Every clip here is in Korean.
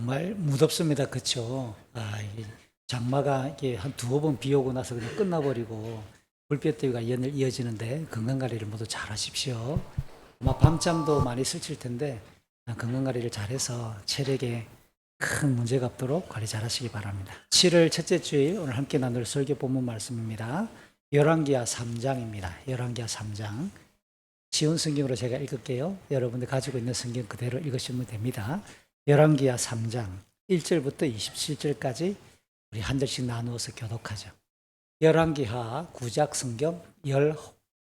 정말 무덥습니다. 그렇죠? 이 장마가 이게 한 두어 번 비 오고 나서 그냥 끝나버리고 불볕더위가 이어지는데 건강관리를 모두 잘 하십시오. 아마 밤잠도 많이 설칠 텐데 건강관리를 잘해서 체력에 큰 문제가 없도록 관리 잘 하시기 바랍니다. 7월 첫째 주일 오늘 함께 나눌 설교 본문 말씀입니다. 열왕기하 3장입니다. 열왕기하 3장. 쉬운 성경으로 제가 읽을게요. 여러분들 가지고 있는 성경 그대로 읽으시면 됩니다. 열왕기하 3장 1절부터 27절까지 우리 한 절씩 나누어서 교독하죠. 열왕기하 구약 성경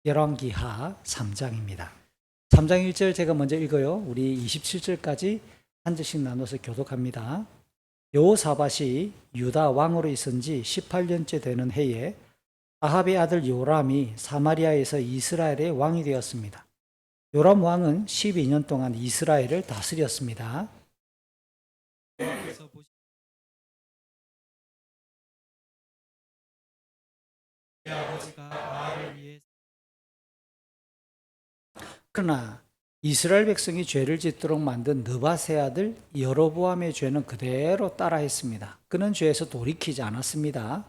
열왕기하 3장입니다. 3장 1절 제가 먼저 읽어요. 우리 27절까지 한 절씩 나눠서 교독합니다. 여호사밧이 유다 왕으로 있은 지 18년째 되는 해에 아합의 아들 요람이 사마리아에서 이스라엘의 왕이 되었습니다. 요람 왕은 12년 동안 이스라엘을 다스렸습니다. 그러나 이스라엘 백성이 죄를 짓도록 만든 느밧의 아들 여로보암의 죄는 그대로 따라했습니다. 그는 죄에서 돌이키지 않았습니다.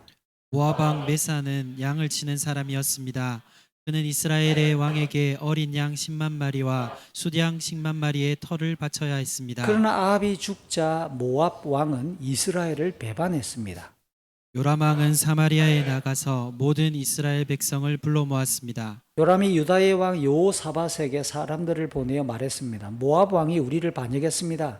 모압 왕 메사는 양을 치는 사람이었습니다. 그는 이스라엘의 왕에게 어린 양 10만 마리와 숫양 10만 마리의 털을 바쳐야 했습니다. 그러나 아합이 죽자 모압 왕은 이스라엘을 배반했습니다. 요람 왕은 사마리아에 나가서 모든 이스라엘 백성을 불러 모았습니다. 요람이 유다의 왕 여호사밧에게 사람들을 보내어 말했습니다. 모압 왕이 우리를 반역했습니다.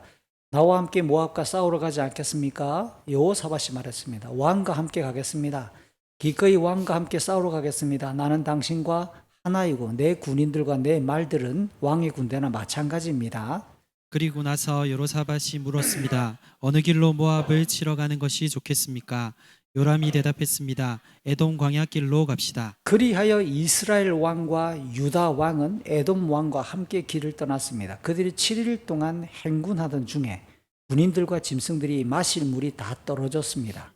나와 함께 모압과 싸우러 가지 않겠습니까? 여호사밧이 말했습니다. 왕과 함께 가겠습니다. 기꺼이 왕과 함께 싸우러 가겠습니다. 나는 당신과 하나이고 내 군인들과 내 말들은 왕의 군대나 마찬가지입니다. 그리고 나서 여로사밧이 물었습니다. 어느 길로 모압을 치러 가는 것이 좋겠습니까? 요람이 대답했습니다. 에돔 광야길로 갑시다. 그리하여 이스라엘 왕과 유다 왕은 에돔 왕과 함께 길을 떠났습니다. 그들이 7일 동안 행군하던 중에 군인들과 짐승들이 마실 물이 다 떨어졌습니다.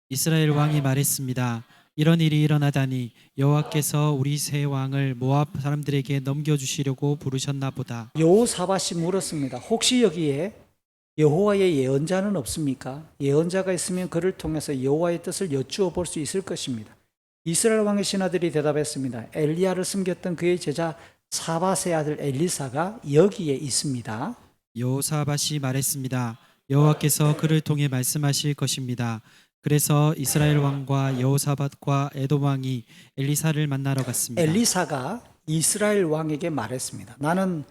이스라엘 왕이 말했습니다. 이런 일이 일어나다니 여호와께서 우리 세 왕을 모압 사람들에게 넘겨주시려고 부르셨나 보다. 여호사밧이 물었습니다. 혹시 여기에 여호와의 예언자는 없습니까? 예언자가 있으면 그를 통해서 여호와의 뜻을 여쭈어 볼 수 있을 것입니다. 이스라엘 왕의 신하들이 대답했습니다. 엘리야를 숨겼던 그의 제자 사밧의 아들 엘리사가 여기에 있습니다. 여호사밧이 말했습니다. 여호와께서 그를 통해 말씀하실 것입니다. 그래서 이스라엘 왕과 여호사밧과 에돔 왕이 엘리사를 만나러 갔습니다. 엘리사가 이스라엘 왕에게 말했습니다. 나는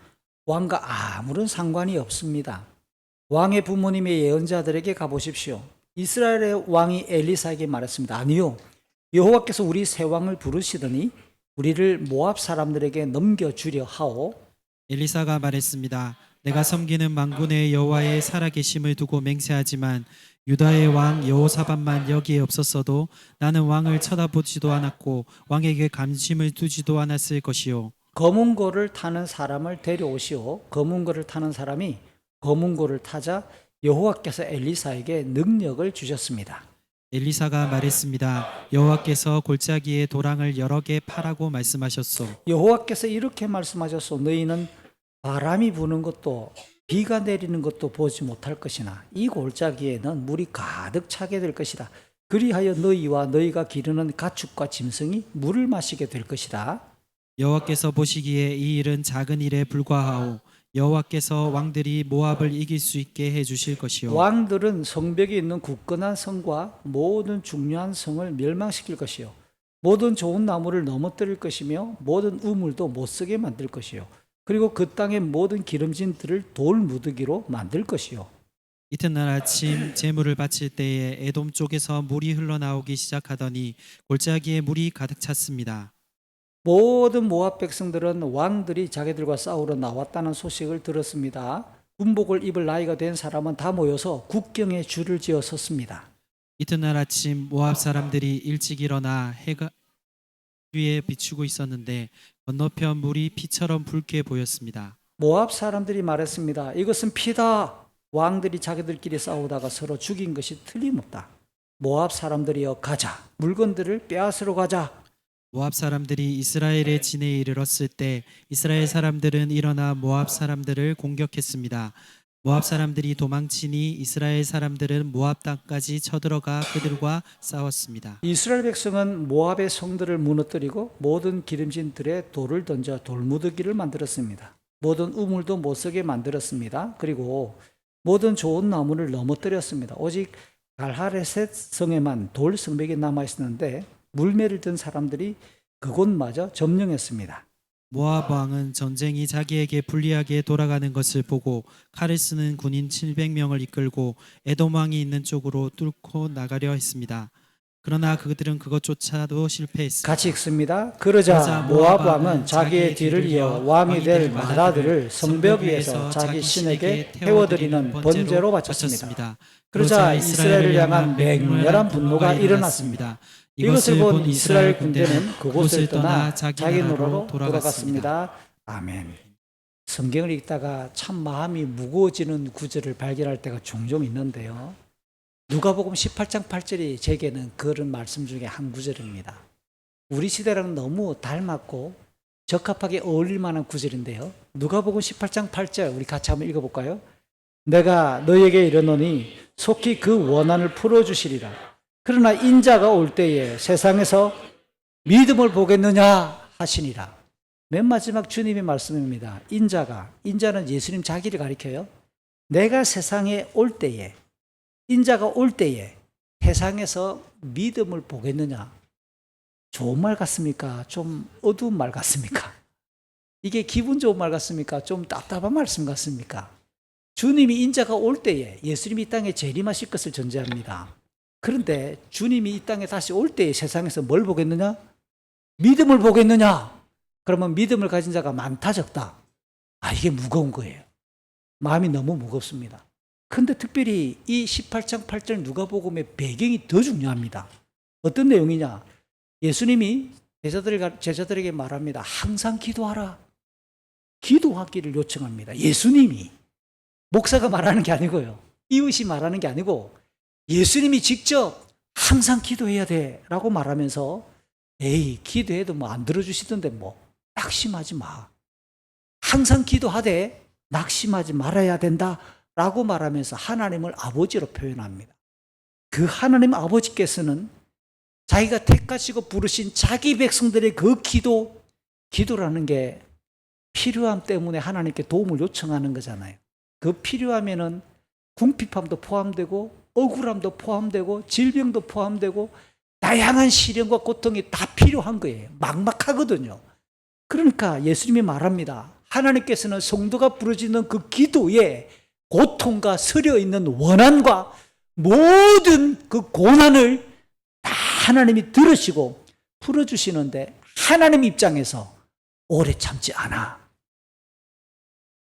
왕과 아무런 상관이 없습니다. 왕의 부모님의 예언자들에게 가보십시오. 이스라엘의 왕이 엘리사에게 말했습니다. 아니요. 여호와께서 우리 세 왕을 부르시더니 우리를 모압 사람들에게 넘겨주려 하오. 엘리사가 말했습니다. 내가 섬기는 만군의 여호와의 살아계심을 두고 맹세하지만 유다의 왕 여호사밧만 여기에 없었어도 나는 왕을 쳐다보지도 않았고 왕에게 관심을 두지도 않았을 것이요. 검은고를 타는 사람을 데려오시오. 검은고를 타는 사람이 검은고를 타자 여호와께서 엘리사에게 능력을 주셨습니다. 엘리사가 말했습니다. 여호와께서 골짜기에 도랑을 여러 개 파라고 말씀하셨소. 여호와께서 이렇게 말씀하셨소. 너희는 바람이 부는 것도 비가 내리는 것도 보지 못할 것이나 이 골짜기에는 물이 가득 차게 될 것이다. 그리하여 너희와 너희가 기르는 가축과 짐승이 물을 마시게 될 것이다. 여호와께서 보시기에 이 일은 작은 일에 불과하오. 여호와께서 왕들이 모압을 이길 수 있게 해주실 것이요. 왕들은 성벽에 있는 굳건한 성과 모든 중요한 성을 멸망시킬 것이요. 모든 좋은 나무를 넘어뜨릴 것이며 모든 우물도 못쓰게 만들 것이요. 그리고 그 땅의 모든 기름진 들을 돌 무더기로 만들 것이요. 이튿날 아침 제물을 바칠 때에 에돔 쪽에서 물이 흘러나오기 시작하더니 골짜기에 물이 가득 찼습니다. 모든 모압 백성들은 왕들이 자기들과 싸우러 나왔다는 소식을 들었습니다. 군복을 입을 나이가 된 사람은 다 모여서 국경에 줄을 지어 섰습니다. 이튿날 아침 모압 사람들이 일찍 일어나 해가 위에 비추고 있었는데 건너편 물이 피처럼 붉게 보였습니다. 모압 사람들이 말했습니다. 이것은 피다. 왕들이 자기들끼리 싸우다가 서로 죽인 것이 틀림없다. 모압 사람들이여 가자. 물건들을 빼앗으러 가자. 모압 사람들이 이스라엘의 진에 이르렀을 때 이스라엘 사람들은 일어나 모압 사람들을 공격했습니다. 모압 사람들이 도망치니 이스라엘 사람들은 모압 땅까지 쳐들어가 그들과 싸웠습니다. 이스라엘 백성은 모압의 성들을 무너뜨리고 모든 기름진들에 돌을 던져 돌무더기를 만들었습니다. 모든 우물도 못 쓰게 만들었습니다. 그리고 모든 좋은 나무를 넘어뜨렸습니다. 오직 갈하레셋 성에만 돌 성벽이 남아 있었는데 물매를 든 사람들이 그곳마저 점령했습니다. 모압 왕은 전쟁이 자기에게 불리하게 돌아가는 것을 보고 칼을 쓰는 군인 700명을 이끌고 에돔 왕이 있는 쪽으로 뚫고 나가려 했습니다. 그러나 그들은 그것조차도 실패했습니다. 같이 읽습니다. 그러자 모압 왕은 자기의 뒤를 이어 왕이 될 마다들을 성벽 위에서 자기 신에게 태워드리는 번제로 바쳤습니다. 그러자 이스라엘을 향한 맹렬한 분노가 일어났습니다. 이것을 본 이스라엘 군대는 그곳을 떠나 자기 나라로 돌아갔습니다. 아멘. 성경을 읽다가 참 마음이 무거워지는 구절을 발견할 때가 종종 있는데요. 누가복음 18장 8절이 제게는 그런 말씀 중에 한 구절입니다. 우리 시대랑 너무 닮았고 적합하게 어울릴 만한 구절인데요. 누가복음 18장 8절 우리 같이 한번 읽어볼까요? 내가 너에게 이르노니 속히 그 원한을 풀어주시리라. 그러나 인자가 올 때에 세상에서 믿음을 보겠느냐 하시니라. 맨 마지막 주님의 말씀입니다. 인자는 예수님 자기를 가리켜요. 내가 세상에 올 때에, 인자가 올 때에 세상에서 믿음을 보겠느냐. 좋은 말 같습니까? 좀 어두운 말 같습니까? 이게 기분 좋은 말 같습니까? 좀 답답한 말씀 같습니까? 주님이 인자가 올 때에 예수님이 이 땅에 재림하실 것을 전제합니다. 그런데 주님이 이 땅에 다시 올 때에 세상에서 뭘 보겠느냐? 믿음을 보겠느냐? 그러면 믿음을 가진 자가 많다 적다? 이게 무거운 거예요. 마음이 너무 무겁습니다. 그런데 특별히 이 18장 8절 누가복음의 배경이 더 중요합니다. 어떤 내용이냐? 예수님이 제자들에게 말합니다. 항상 기도하라. 기도하기를 요청합니다. 예수님이. 목사가 말하는 게 아니고요. 이웃이 말하는 게 아니고 예수님이 직접 항상 기도해야 돼 라고 말하면서 기도해도 안 들어주시던데 낙심하지 마. 항상 기도하되 낙심하지 말아야 된다 라고 말하면서 하나님을 아버지로 표현합니다. 그 하나님 아버지께서는 자기가 택하시고 부르신 자기 백성들의 그 기도라는 게 필요함 때문에 하나님께 도움을 요청하는 거잖아요. 그 필요하면은 궁핍함도 포함되고 억울함도 포함되고 질병도 포함되고 다양한 시련과 고통이 다 필요한 거예요. 막막하거든요. 그러니까 예수님이 말합니다. 하나님께서는 성도가 부르짖는 그 기도에 고통과 서려 있는 원한과 모든 그 고난을 다 하나님이 들으시고 풀어주시는데 하나님 입장에서 오래 참지 않아.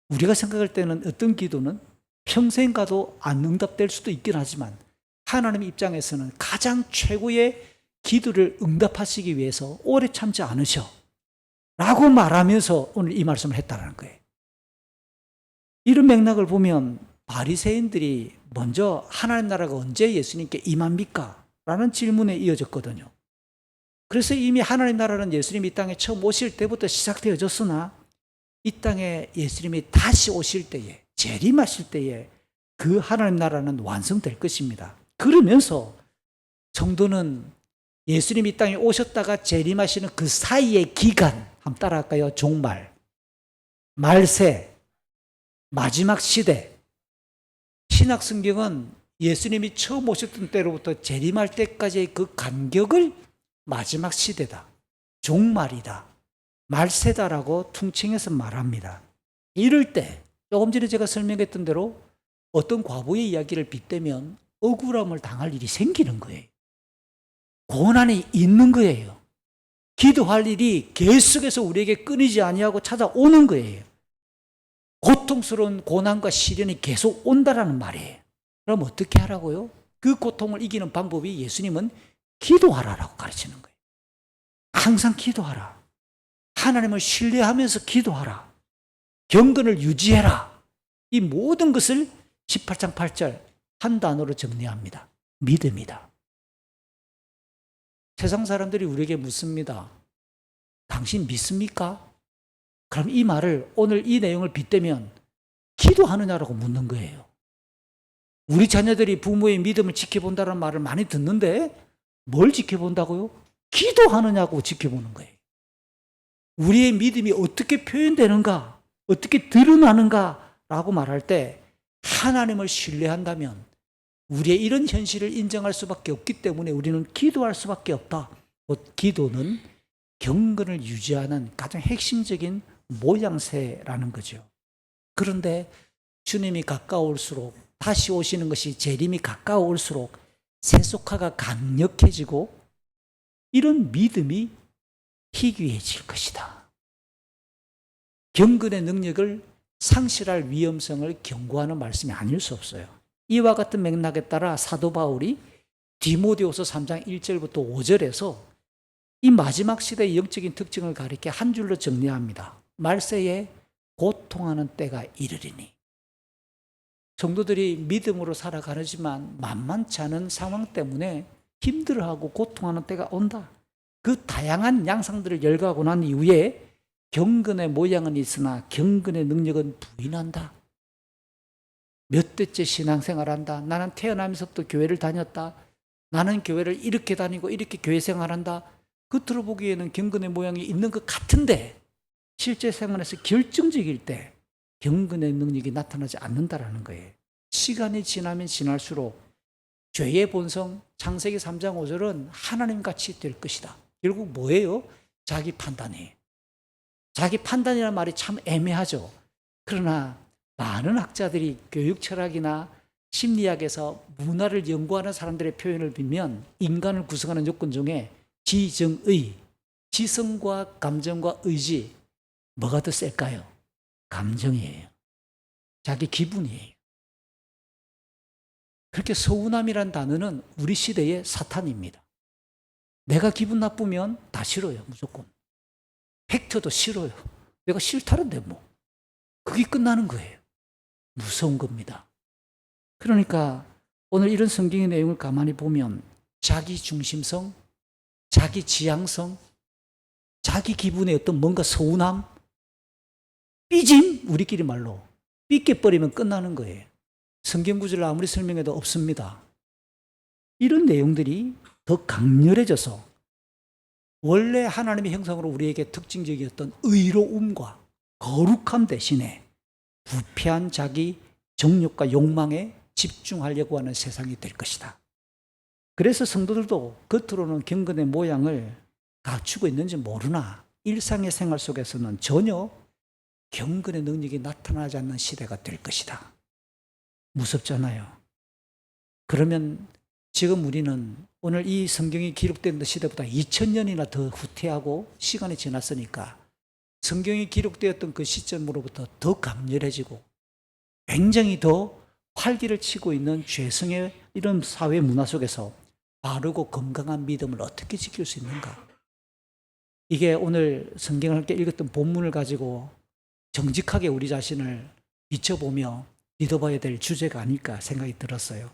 우리가 생각할 때는 어떤 기도는 평생 가도 안 응답될 수도 있긴 하지만 하나님 입장에서는 가장 최고의 기도를 응답하시기 위해서 오래 참지 않으셔 라고 말하면서 오늘 이 말씀을 했다는 거예요. 이런 맥락을 보면 바리새인들이 먼저 하나님 나라가 언제 예수님께 임합니까? 라는 질문에 이어졌거든요. 그래서 이미 하나님 나라는 예수님이 이 땅에 처음 오실 때부터 시작되어졌으나 이 땅에 예수님이 다시 오실 때에 재림하실 때에 그 하나님 나라는 완성될 것입니다. 그러면서 성도는 예수님이 이 땅에 오셨다가 재림하시는 그 사이의 기간 한번 따라할까요? 종말, 말세, 마지막 시대. 신약 성경은 예수님이 처음 오셨던 때로부터 재림할 때까지의 그 간격을 마지막 시대다, 종말이다, 말세다라고 퉁칭해서 말합니다. 이럴 때 조금 전에 제가 설명했던 대로 어떤 과부의 이야기를 빗대면 억울함을 당할 일이 생기는 거예요. 고난이 있는 거예요. 기도할 일이 계속해서 우리에게 끊이지 아니하고 찾아오는 거예요. 고통스러운 고난과 시련이 계속 온다라는 말이에요. 그럼 어떻게 하라고요? 그 고통을 이기는 방법이 예수님은 기도하라라고 가르치는 거예요. 항상 기도하라. 하나님을 신뢰하면서 기도하라. 경건을 유지해라. 이 모든 것을 18장 8절 한 단어로 정리합니다. 믿음이다. 세상 사람들이 우리에게 묻습니다. 당신 믿습니까? 그럼 이 말을 오늘 이 내용을 빗대면 기도하느냐라고 묻는 거예요. 우리 자녀들이 부모의 믿음을 지켜본다는 말을 많이 듣는데 뭘 지켜본다고요? 기도하느냐고 지켜보는 거예요. 우리의 믿음이 어떻게 표현되는가, 어떻게 드러나는가라고 말할 때 하나님을 신뢰한다면 우리의 이런 현실을 인정할 수밖에 없기 때문에 우리는 기도할 수밖에 없다. 곧 기도는 경건을 유지하는 가장 핵심적인 모양새라는 거죠. 그런데 주님이 가까울수록, 다시 오시는 것이 재림이 가까울수록 세속화가 강력해지고 이런 믿음이 희귀해질 것이다. 경건의 능력을 상실할 위험성을 경고하는 말씀이 아닐 수 없어요. 이와 같은 맥락에 따라 사도 바울이 디모데후서 3장 1절부터 5절에서 이 마지막 시대의 영적인 특징을 가리켜 한 줄로 정리합니다. 말세에 고통하는 때가 이르리니. 성도들이 믿음으로 살아가지만 만만치 않은 상황 때문에 힘들어하고 고통하는 때가 온다. 그 다양한 양상들을 열거하고 난 이후에 경건의 모양은 있으나 경건의 능력은 부인한다. 몇 대째 신앙생활한다. 나는 태어나면서부터 교회를 다녔다. 나는 교회를 이렇게 다니고 이렇게 교회 생활한다. 겉으로 보기에는 경건의 모양이 있는 것 같은데 실제 생활에서 결정적일 때 경건의 능력이 나타나지 않는다라는 거예요. 시간이 지나면 지날수록 죄의 본성, 창세기 3장 5절은 하나님같이 될 것이다. 결국 뭐예요? 자기 판단이에요. 자기 판단이라는 말이 참 애매하죠. 그러나 많은 학자들이 교육 철학이나 심리학에서 문화를 연구하는 사람들의 표현을 빌면 인간을 구성하는 요건 중에 지정의, 지성과 감정과 의지, 뭐가 더 셀까요? 감정이에요. 자기 기분이에요. 그렇게 서운함이란 단어는 우리 시대의 사탄입니다. 내가 기분 나쁘면 다 싫어요, 무조건. 팩트도 싫어요. 내가 싫다는데 뭐. 그게 끝나는 거예요. 무서운 겁니다. 그러니까 오늘 이런 성경의 내용을 가만히 보면 자기 중심성, 자기 지향성, 자기 기분의 어떤 뭔가 서운함, 삐짐, 우리끼리 말로 삐껴버리면 끝나는 거예요. 성경 구절을 아무리 설명해도 없습니다. 이런 내용들이 더 강렬해져서 원래 하나님의 형상으로 우리에게 특징적이었던 의로움과 거룩함 대신에 부패한 자기 정욕과 욕망에 집중하려고 하는 세상이 될 것이다. 그래서 성도들도 겉으로는 경건의 모양을 갖추고 있는지 모르나 일상의 생활 속에서는 전혀 경건의 능력이 나타나지 않는 시대가 될 것이다. 무섭잖아요. 그러면 지금 우리는 오늘 이 성경이 기록된 시대보다 2000년이나 더 후퇴하고 시간이 지났으니까 성경이 기록되었던 그 시점으로부터 더 강렬해지고 굉장히 더 활기를 치고 있는 죄성의 이런 사회 문화 속에서 바르고 건강한 믿음을 어떻게 지킬 수 있는가? 이게 오늘 성경을 함께 읽었던 본문을 가지고 정직하게 우리 자신을 비춰보며 믿어봐야 될 주제가 아닐까 생각이 들었어요.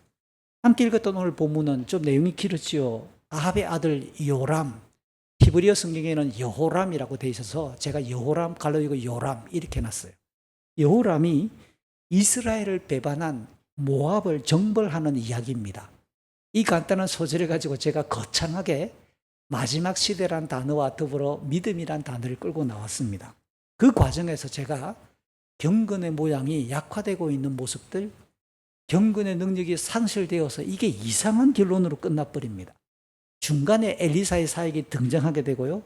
함께 읽었던 오늘 본문은 좀 내용이 길었지요. 아합의 아들 요람, 히브리어 성경에는 여호람이라고 되어 있어서 제가 여호람 갈라이고 요람 이렇게 해놨어요. 여호람이 이스라엘을 배반한 모압을 정벌하는 이야기입니다. 이 간단한 소재를 가지고 제가 거창하게 마지막 시대란 단어와 더불어 믿음이란 단어를 끌고 나왔습니다. 그 과정에서 제가 경건의 모양이 약화되고 있는 모습들, 경건의 능력이 상실되어서 이게 이상한 결론으로 끝나버립니다. 중간에 엘리사의 사역이 등장하게 되고요.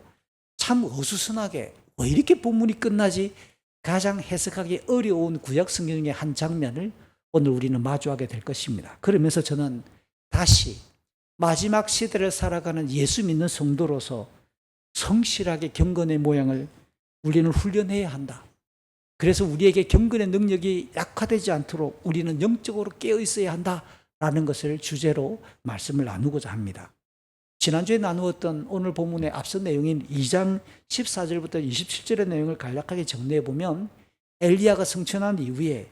참 어수선하게 왜 이렇게 본문이 끝나지? 가장 해석하기 어려운 구약 성경의 한 장면을 오늘 우리는 마주하게 될 것입니다. 그러면서 저는 다시 마지막 시대를 살아가는 예수 믿는 성도로서 성실하게 경건의 모양을 우리는 훈련해야 한다. 그래서 우리에게 경건의 능력이 약화되지 않도록 우리는 영적으로 깨어 있어야 한다라는 것을 주제로 말씀을 나누고자 합니다. 지난주에 나누었던 오늘 본문의 앞서 내용인 2장 14절부터 27절의 내용을 간략하게 정리해 보면 엘리야가 승천한 이후에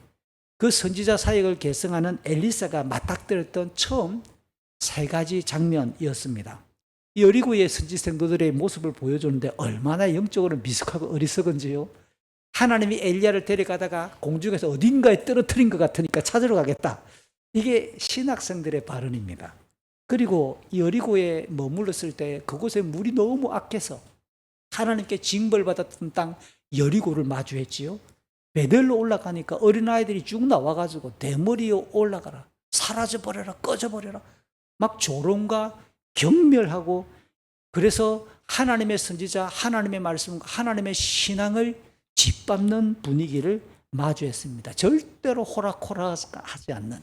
그 선지자 사역을 계승하는 엘리사가 맞닥뜨렸던 처음 세 가지 장면이었습니다. 이 여리고의 선지 성도들의 모습을 보여주는데 얼마나 영적으로 미숙하고 어리석은지요. 하나님이 엘리야를 데려가다가 공중에서 어딘가에 떨어뜨린 것 같으니까 찾으러 가겠다. 이게 신학생들의 발언입니다. 그리고 여리고에 머물렀을 때 그곳에 물이 너무 악해서 하나님께 징벌받았던 땅 여리고를 마주했지요. 베델로 올라가니까 어린아이들이 쭉 나와가지고 대머리에 올라가라, 사라져버려라, 꺼져버려라, 막 조롱과 경멸하고, 그래서 하나님의 선지자, 하나님의 말씀과 하나님의 신앙을 짓밟는 분위기를 마주했습니다. 절대로 호락호락하지 않는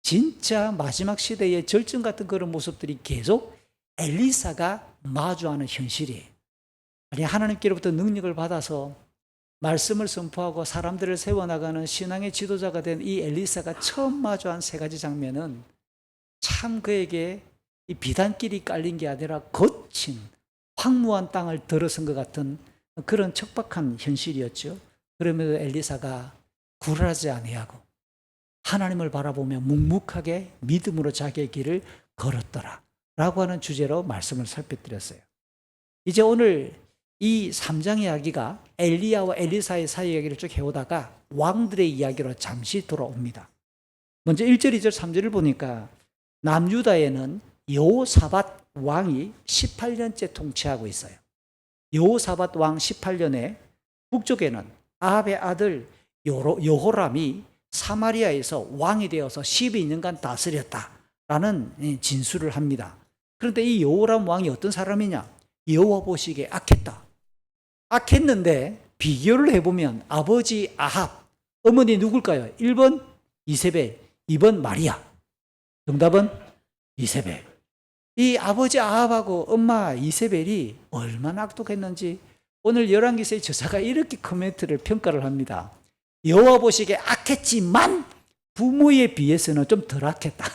진짜 마지막 시대의 절정 같은 그런 모습들이 계속 엘리사가 마주하는 현실이에요. 아니, 하나님께로부터 능력을 받아서 말씀을 선포하고 사람들을 세워나가는 신앙의 지도자가 된 이 엘리사가 처음 마주한 세 가지 장면은 참 그에게 이 비단길이 깔린 게 아니라 거친 황무한 땅을 들어선 것 같은 그런 척박한 현실이었죠. 그러면서 엘리사가 굴하지 아니하고 하나님을 바라보며 묵묵하게 믿음으로 자기의 길을 걸었더라 라고 하는 주제로 말씀을 살펴드렸어요. 이제 오늘 이 3장 이야기가 엘리야와 엘리사의 사이 이야기를 쭉 해오다가 왕들의 이야기로 잠시 돌아옵니다. 먼저 1절, 2절, 3절을 보니까 남유다에는 여호사밧 왕이 18년째 통치하고 있어요. 여호사밧 왕 18년에 북쪽에는 아합의 아들 여호람이 사마리아에서 왕이 되어서 12년간 다스렸다라는 진술을 합니다. 그런데 이 여호람 왕이 어떤 사람이냐? 여호와 보시기에 악했다. 악했는데 비교를 해보면 아버지 아합, 어머니 누굴까요? 1번 이세벨, 2번 마리아. 정답은 이세벨. 이 아버지 아합하고 엄마 이세벨이 얼마나 악독했는지 오늘 열왕기서의 저자가 이렇게 코멘트를 평가를 합니다. 여호와 보시기에 악했지만 부모에 비해서는 좀 덜 악했다.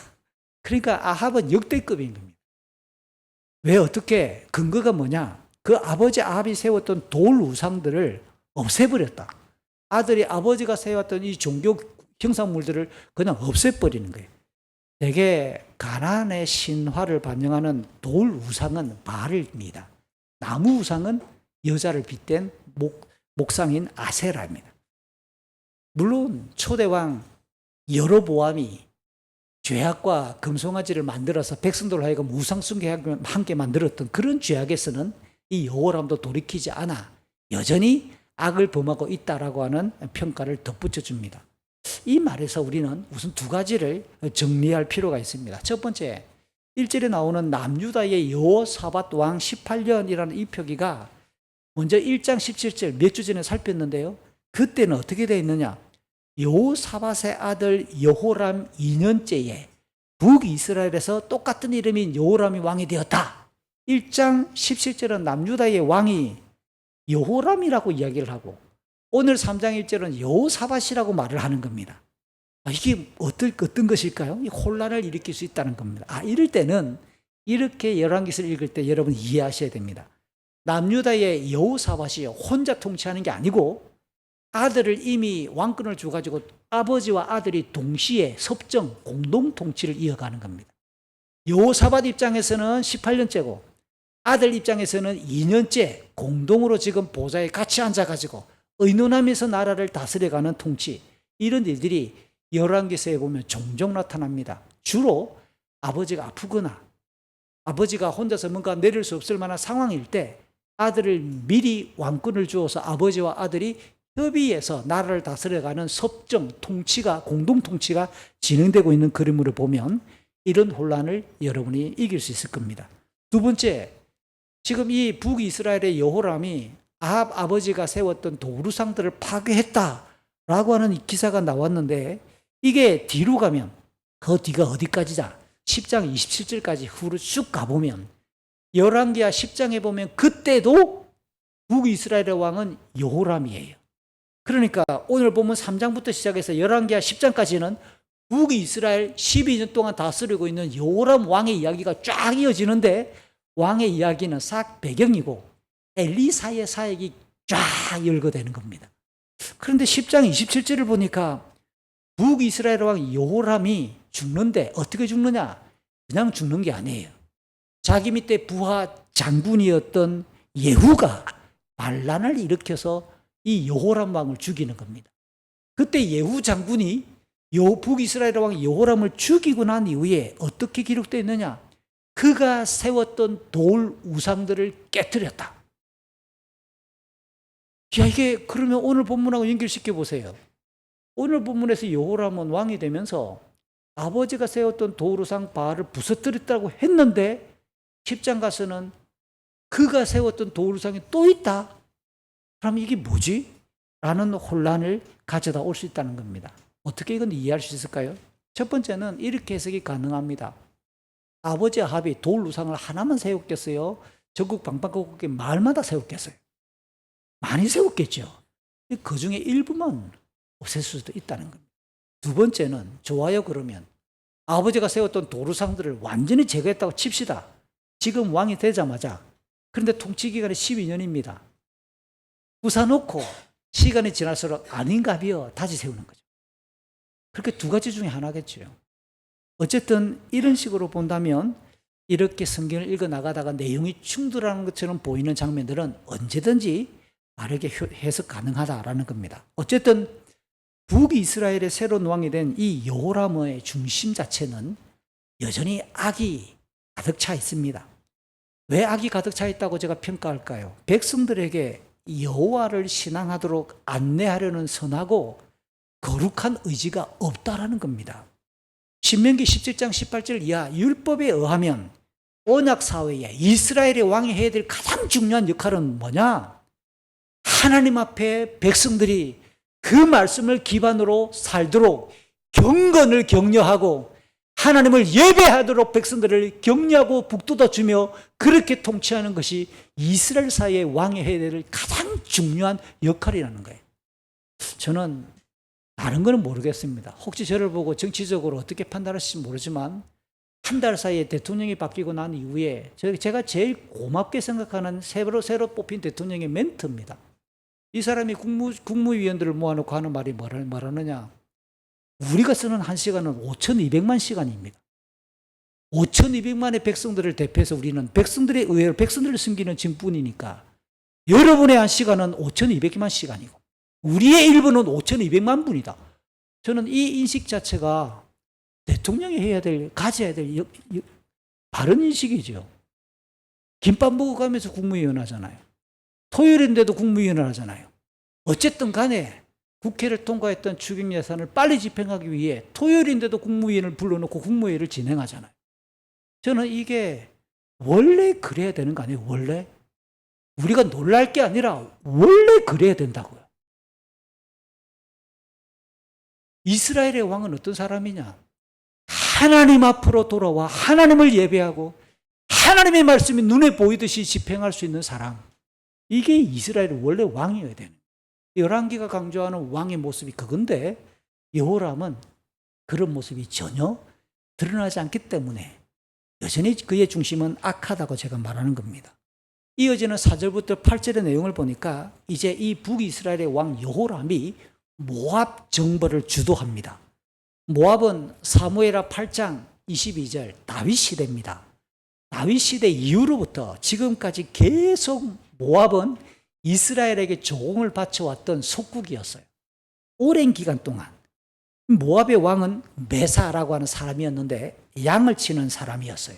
그러니까 아합은 역대급인 겁니다. 왜, 어떻게? 근거가 뭐냐? 그 아버지 아합이 세웠던 돌 우상들을 없애버렸다. 아들이 아버지가 세웠던 이 종교 형상물들을 그냥 없애버리는 거예요. 되게 가나안의 신화를 반영하는 돌 우상은 바알입니다. 나무 우상은 여자를 빗댄 목상인 아세라입니다. 물론 초대왕 여로보암이 죄악과 금송아지를 만들어서 백성들로 하여금 우상숭배하게 함께 만들었던 그런 죄악에서는 이 여호람도 돌이키지 않아 여전히 악을 범하고 있다라고 하는 평가를 덧붙여 줍니다. 이 말에서 우리는 우선 두 가지를 정리할 필요가 있습니다. 첫 번째, 1절에 나오는 남유다의 여호사밧 왕 18년이라는 이 표기가 먼저 1장 17절 몇 주 전에 살폈는데요. 그때는 어떻게 되어 있느냐? 여호사밧의 아들 여호람 2년째에 북이스라엘에서 똑같은 이름인 여호람이 왕이 되었다. 1장 17절은 남유다의 왕이 여호람이라고 이야기를 하고 오늘 3장 1절은 여호사밧이라고 말을 하는 겁니다. 이게 어떤 것일까요? 혼란을 일으킬 수 있다는 겁니다. 이럴 때는 이렇게 열왕기서를 읽을 때 여러분 이해하셔야 됩니다. 남유다의 여호사밧이 혼자 통치하는 게 아니고 아들을 이미 왕권을 주가지고 아버지와 아들이 동시에 섭정 공동 통치를 이어가는 겁니다. 여호사밧 입장에서는 18년째고 아들 입장에서는 2년째 공동으로 지금 보좌에 같이 앉아가지고 의논하면서 나라를 다스려가는 통치, 이런 일들이 열왕기서에 보면 종종 나타납니다. 주로 아버지가 아프거나 아버지가 혼자서 뭔가 내릴 수 없을 만한 상황일 때 아들을 미리 왕권을 주어서 아버지와 아들이 협의해서 나라를 다스려가는 섭정 통치가, 공동 통치가 진행되고 있는 그림으로 보면 이런 혼란을 여러분이 이길 수 있을 겁니다. 두 번째, 지금 이 북이스라엘의 여호람이 아합 아버지가 세웠던 도루상들을 파괴했다라고 하는 기사가 나왔는데, 이게 뒤로 가면 그 뒤가 어디까지자 10장 27절까지 후로 쭉 가보면 열왕기하 10장에 보면 그때도 북이스라엘의 왕은 여호람이에요. 그러니까 오늘 보면 3장부터 시작해서 열왕기하 10장까지는 북이스라엘 12년 동안 다스리고 있는 여호람 왕의 이야기가 쫙 이어지는데, 왕의 이야기는 싹 배경이고 엘리사의 사역이 쫙 열거되는 겁니다. 그런데 10장 27절을 보니까 북이스라엘 왕 여호람이 죽는데 어떻게 죽느냐? 그냥 죽는 게 아니에요. 자기 밑에 부하 장군이었던 예후가 반란을 일으켜서 이 여호람 왕을 죽이는 겁니다. 그때 예후 장군이 북이스라엘 왕 여호람을 죽이고 난 이후에 어떻게 기록되어 있느냐? 그가 세웠던 돌 우상들을 깨뜨렸다. 야, 이게 그러면 오늘 본문하고 연결시켜 보세요. 오늘 본문에서 여호람은 왕이 되면서 아버지가 세웠던 돌 우상 바알을 부서뜨렸다고 했는데 10장 가서는 그가 세웠던 돌 우상이 또 있다. 그럼 이게 뭐지? 라는 혼란을 가져다 올 수 있다는 겁니다. 어떻게 이건 이해할 수 있을까요? 첫 번째는 이렇게 해석이 가능합니다. 아버지 아합이 돌 우상을 하나만 세웠겠어요? 전국 방방곡곡에 마을마다 세웠겠어요? 많이 세웠겠죠. 그 중에 일부만 없앨 수도 있다는 겁니다. 두 번째는 좋아요 그러면 아버지가 세웠던 돌 우상들을 완전히 제거했다고 칩시다. 지금 왕이 되자마자 그런데 통치기간이 12년입니다. 부사놓고 시간이 지날수록 아닌가비어 다시 세우는 거죠. 그렇게 두 가지 중에 하나겠죠. 어쨌든 이런 식으로 본다면 이렇게 성경을 읽어 나가다가 내용이 충돌하는 것처럼 보이는 장면들은 언제든지 바르게 해석 가능하다라는 겁니다. 어쨌든 북이스라엘의 새로운 왕이 된 이 여호람의 중심 자체는 여전히 악이 가득 차 있습니다. 왜 악이 가득 차 있다고 제가 평가할까요? 백성들에게 여호와를 신앙하도록 안내하려는 선하고 거룩한 의지가 없다라는 겁니다. 신명기 17장 18절 이하 율법에 의하면 언약 사회에 이스라엘의 왕이 해야 될 가장 중요한 역할은 뭐냐? 하나님 앞에 백성들이 그 말씀을 기반으로 살도록 경건을 격려하고 하나님을 예배하도록 백성들을 격려하고 북돋아주며 그렇게 통치하는 것이 이스라엘 사회의 왕이 해야 될 가장 중요한 역할이라는 거예요. 저는 다른 거는 모르겠습니다. 혹시 저를 보고 정치적으로 어떻게 판단하실지 모르지만 한 달 사이에 대통령이 바뀌고 난 이후에 제가 제일 고맙게 생각하는 새로 뽑힌 대통령의 멘트입니다. 이 사람이 국무위원들을 모아놓고 하는 말이 뭐라느냐? 우리가 쓰는 한 시간은 5,200만 시간입니다. 5,200만의 백성들을 대표해서 우리는 백성들의 의회를 백성들을 섬기는 짐뿐이니까 여러분의 한 시간은 5,200만 시간이고 우리의 1분은 5,200만 분이다. 저는 이 인식 자체가 대통령이 가져야 될 바른 인식이죠. 김밥 먹어가면서 국무위원 하잖아요. 토요일인데도 국무위원을 하잖아요. 어쨌든 간에 국회를 통과했던 추경 예산을 빨리 집행하기 위해 토요일인데도 국무위원을 불러놓고 국무회의를 진행하잖아요. 저는 이게 원래 그래야 되는 거 아니에요? 원래? 우리가 놀랄 게 아니라 원래 그래야 된다고요. 이스라엘의 왕은 어떤 사람이냐? 하나님 앞으로 돌아와 하나님을 예배하고 하나님의 말씀이 눈에 보이듯이 집행할 수 있는 사람. 이게 이스라엘의 원래 왕이어야 되는 거예요. 열왕기가 강조하는 왕의 모습이 그건데 여호람은 그런 모습이 전혀 드러나지 않기 때문에 여전히 그의 중심은 악하다고 제가 말하는 겁니다. 이어지는 4절부터 8절의 내용을 보니까 이제 이 북이스라엘의 왕 여호람이 모압 정벌을 주도합니다. 모압은 사무엘하 8장 22절 다윗 시대입니다. 다윗 시대 이후로부터 지금까지 계속 모압은 이스라엘에게 조공을 바쳐왔던 속국이었어요. 오랜 기간 동안. 모압의 왕은 메사라고 하는 사람이었는데 양을 치는 사람이었어요.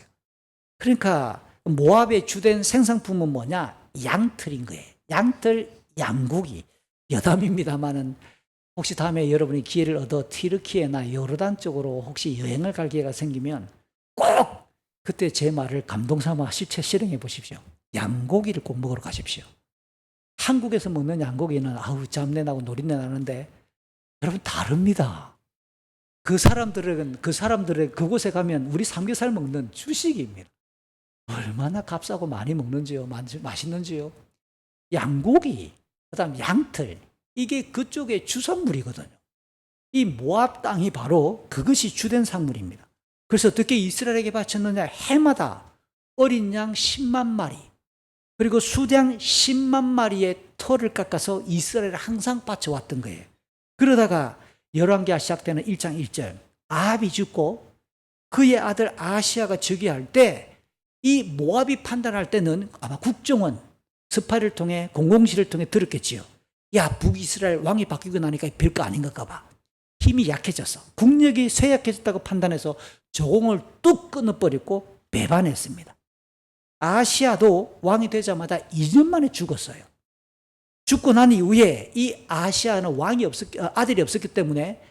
그러니까 모압의 주된 생산품은 뭐냐? 양털인 거예요. 양털, 양고기. 여담입니다만은 혹시 다음에 여러분이 기회를 얻어 튀르키예나 요르단 쪽으로 혹시 여행을 갈 기회가 생기면 꼭 그때 제 말을 감동삼아 실체 실행해 보십시오. 양고기를 꼭 먹으러 가십시오. 한국에서 먹는 양고기는 아우 잡내 나고 노린내 나는데 여러분 다릅니다. 그 사람들의 그곳에 가면 우리 삼겹살 먹는 주식입니다. 얼마나 값싸고 많이 먹는지요, 맛있는지요. 양고기, 그다음 양털, 이게 그쪽의 주산물이거든요. 이 모압 땅이 바로 그것이 주된 상물입니다. 그래서 어떻게 이스라엘에게 바쳤느냐? 해마다 어린 양 10만 마리 그리고 수량 10만 마리의 털을 깎아서 이스라엘에 항상 바쳐왔던 거예요. 그러다가 열왕기가 시작되는 1장 1절 아합이 죽고 그의 아들 아하시아가 즉위할 때 이 모압이 판단할 때는 아마 국정원 스파이를 통해 공공실을 통해 들었겠지요. 야, 북이스라엘 왕이 바뀌고 나니까 별거 아닌 건가 봐. 힘이 약해져서 국력이 쇠약해졌다고 판단해서 조공을 뚝 끊어버리고 배반했습니다. 아시아도 왕이 되자마자 2년 만에 죽었어요. 죽고 난 이후에 이 아시아는 아들이 없었기 때문에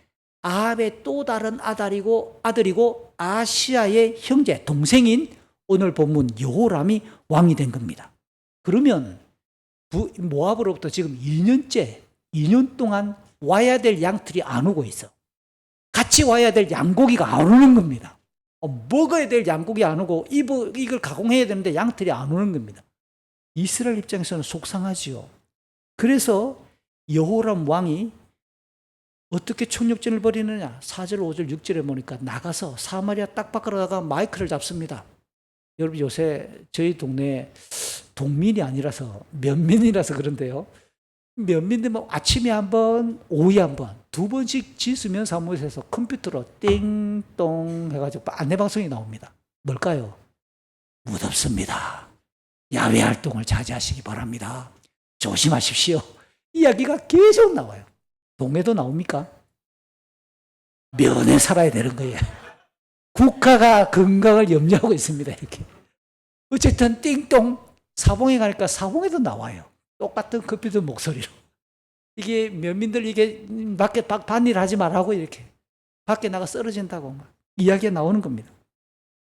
아합의 또 다른 아들이고 아시아의 형제, 동생인 오늘 본문 여호람이 왕이 된 겁니다. 그러면 모압으로부터 지금 2년 동안 와야 될 양털이 안 오고 있어. 같이 와야 될 양고기가 안 오는 겁니다. 먹어야 될 양고기 안 오고 이걸 가공해야 되는데 양털이 안 오는 겁니다. 이스라엘 입장에서는 속상하지요. 그래서 여호람 왕이 어떻게 총력전을 벌이느냐. 4절, 5절, 6절에 보니까 나가서 사마리아 딱 밖으로 나가 마이크를 잡습니다. 여러분 요새 저희 동네에 동민이 아니라서 면민이라서 그런데요. 면민들은 아침에 한 번, 오후에 한 번, 2번씩 지수면 사무실에서 컴퓨터로 띵동 해가지고 안내방송이 나옵니다. 뭘까요? 무덥습니다. 야외 활동을 자제하시기 바랍니다. 조심하십시오. 이야기가 계속 나와요. 동네도 나옵니까? 면에 살아야 되는 거예요. 국가가 건강을 염려하고 있습니다. 이렇게. 어쨌든 띵동 사봉에 가니까 사봉에도 나와요. 똑같은 컴퓨터 목소리로. 이게 면민들 이게 밖에 반일 하지 말라고 이렇게 밖에 나가 쓰러진다고 막 이야기가 나오는 겁니다.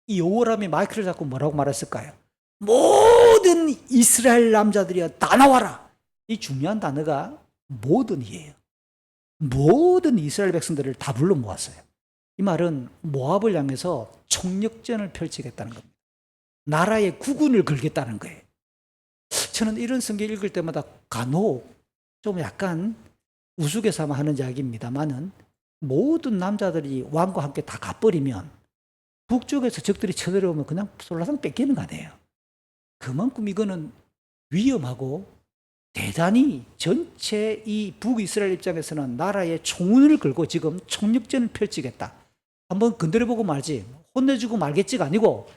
이 여호람이 마이크를 잡고 뭐라고 말했을까요? 모든 이스라엘 남자들이여 다 나와라. 이 중요한 단어가 모든이에요. 모든 이스라엘 백성들을 다 불러 모았어요. 이 말은 모압을 향해서 총력전을 펼치겠다는 겁니다. 나라의 국군을 걸겠다는 거예요. 저는 이런 성경 읽을 때마다 간혹 좀 약간 우스개 삼아 하는 이야기입니다만은 모든 남자들이 왕과 함께 다 가버리면 북쪽에서 적들이 쳐들어오면 그냥 솔라상 뺏기는 거 아니에요. 그만큼 이거는 위험하고 대단히 전체 이 북이스라엘 입장에서는 나라의 총운을 걸고 지금 총력전을 펼치겠다. 한번 건드려보고 말지 혼내주고 말겠지가 아니고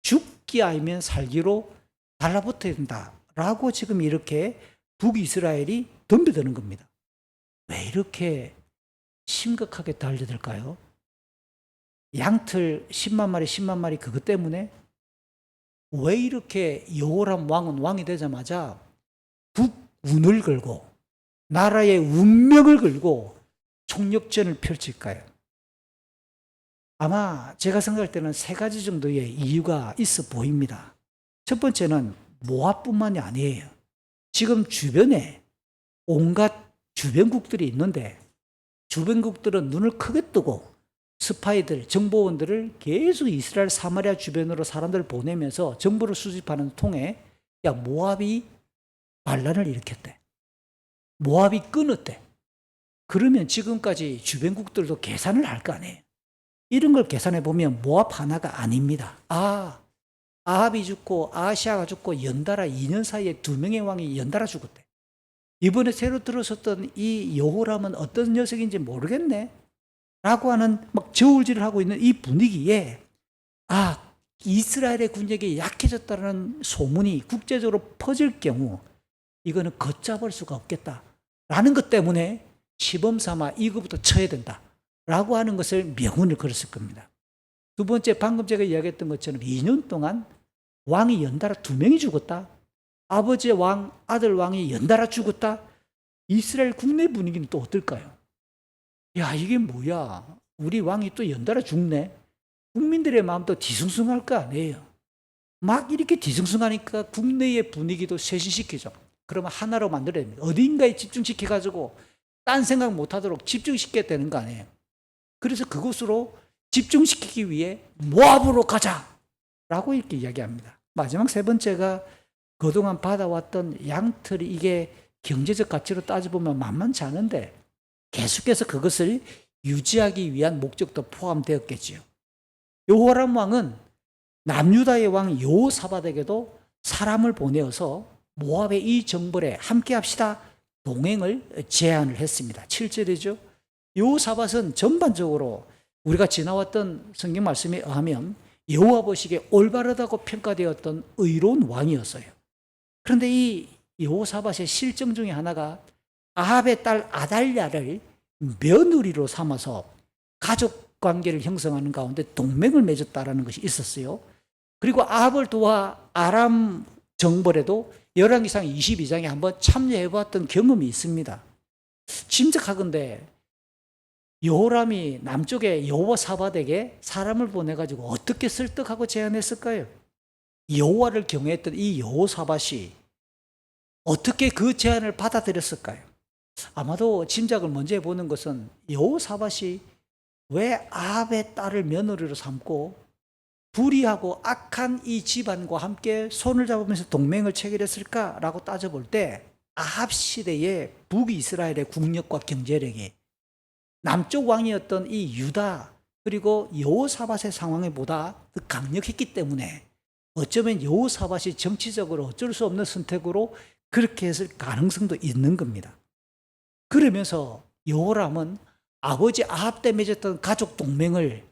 죽기 아니면 살기로 달라붙어야 된다라고 지금 이렇게 북이스라엘이 덤벼드는 겁니다. 왜 이렇게 심각하게 달려들까요? 양털 10만 마리 10만 마리 그것 때문에 왜 이렇게 여호람 왕은 왕이 되자마자 북운을 걸고 나라의 운명을 걸고 총력전을 펼칠까요? 아마 제가 생각할 때는 3가지 정도의 이유가 있어 보입니다. 첫 번째는 모압뿐만이 아니에요. 지금 주변에 온갖 주변국들이 있는데 주변국들은 눈을 크게 뜨고 스파이들, 정보원들을 계속 이스라엘 사마리아 주변으로 사람들을 보내면서 정보를 수집하는 통에 야 모압이 반란을 일으켰대. 모압이 끊었대. 그러면 지금까지 주변국들도 계산을 할 거 아니에요. 이런 걸 계산해 보면 모압 하나가 아닙니다. 아합이 죽고 아시아가 죽고 연달아 2년 사이에 2명의 왕이 연달아 죽었대. 이번에 새로 들어섰던 이 여호람은 어떤 녀석인지 모르겠네 라고 하는 막 저울질을 하고 있는 이 분위기에 이스라엘의 군력이 약해졌다는 소문이 국제적으로 퍼질 경우 이거는 걷잡을 수가 없겠다라는 것 때문에 시범 삼아 이거부터 쳐야 된다라고 하는 것을 명운을 걸었을 겁니다. 두 번째, 방금 제가 이야기했던 것처럼 2년 동안 왕이 연달아 2명이 죽었다. 아버지의 왕, 아들 왕이 연달아 죽었다. 이스라엘 국내 분위기는 또 어떨까요? 야, 이게 뭐야? 우리 왕이 또 연달아 죽네? 국민들의 마음도 뒤숭숭할 거 아니에요. 막 이렇게 뒤숭숭하니까 국내의 분위기도 쇄신시키죠. 그러면 하나로 만들어야 됩니다. 어딘가에 집중시켜가지고 딴 생각 못하도록 집중시켜야 되는 거 아니에요. 그래서 그곳으로 집중시키기 위해 모압으로 가자라고 이렇게 이야기합니다. 마지막 3번째가 그동안 받아왔던 양털이 이게 경제적 가치로 따져보면 만만치 않은데 계속해서 그것을 유지하기 위한 목적도 포함되었겠지요. 여호람 왕은 남유다의 왕 여호사밧에게도 사람을 보내어서 모압의 이 정벌에 함께 합시다 동행을 제안을 했습니다. 7절이죠. 여호사밧은 전반적으로 우리가 지나왔던 성경 말씀에 의하면 여호와 보시기에 올바르다고 평가되었던 의로운 왕이었어요. 그런데 이 여호사밧의 실정 중에 하나가 아합의 딸 아달랴를 며느리로 삼아서 가족 관계를 형성하는 가운데 동맹을 맺었다라는 것이 있었어요. 그리고 아합을 도와 아람 정벌에도 열왕기상 22장에 한번 참여해 보았던 경험이 있습니다. 짐작하건대 여호람이 남쪽의 여호사밧에게 사람을 보내가지고 어떻게 설득하고 제안했을까요? 여호와를 경외했던 이 여호사밧이 어떻게 그 제안을 받아들였을까요? 아마도 짐작을 먼저 해보는 것은 여호사밧이 왜 아합의 딸을 며느리로 삼고 불의하고 악한 이 집안과 함께 손을 잡으면서 동맹을 체결했을까라고 따져볼 때 아합 시대의 북이스라엘의 국력과 경제력이 남쪽 왕이었던 이 유다 그리고 여호사밧의 상황에 보다 더 강력했기 때문에 어쩌면 여호사밧이 정치적으로 어쩔 수 없는 선택으로 그렇게 했을 가능성도 있는 겁니다. 그러면서 여호람은 아버지 아합 때 맺었던 가족 동맹을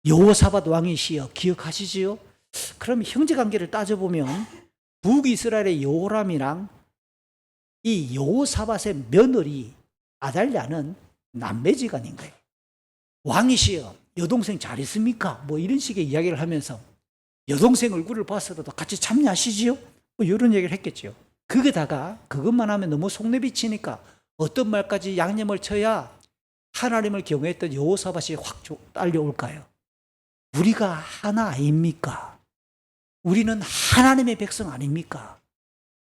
여호사밧 왕이시여 기억하시지요? 그럼 형제관계를 따져보면 북이스라엘의 여호람이랑 이 여호사밧의 며느리 아달랴는 남매지간인 거예요. 왕이시여 여동생 잘 있습니까? 뭐 이런 식의 이야기를 하면서 여동생 얼굴을 봤어도 같이 참여하시지요? 뭐 이런 얘기를 했겠죠. 거기다가 그것만 하면 너무 속내비치니까 어떤 말까지 양념을 쳐야 하나님을 경외했던 여호사밧이 확 딸려올까요? 우리가 하나 아닙니까? 우리는 하나님의 백성 아닙니까?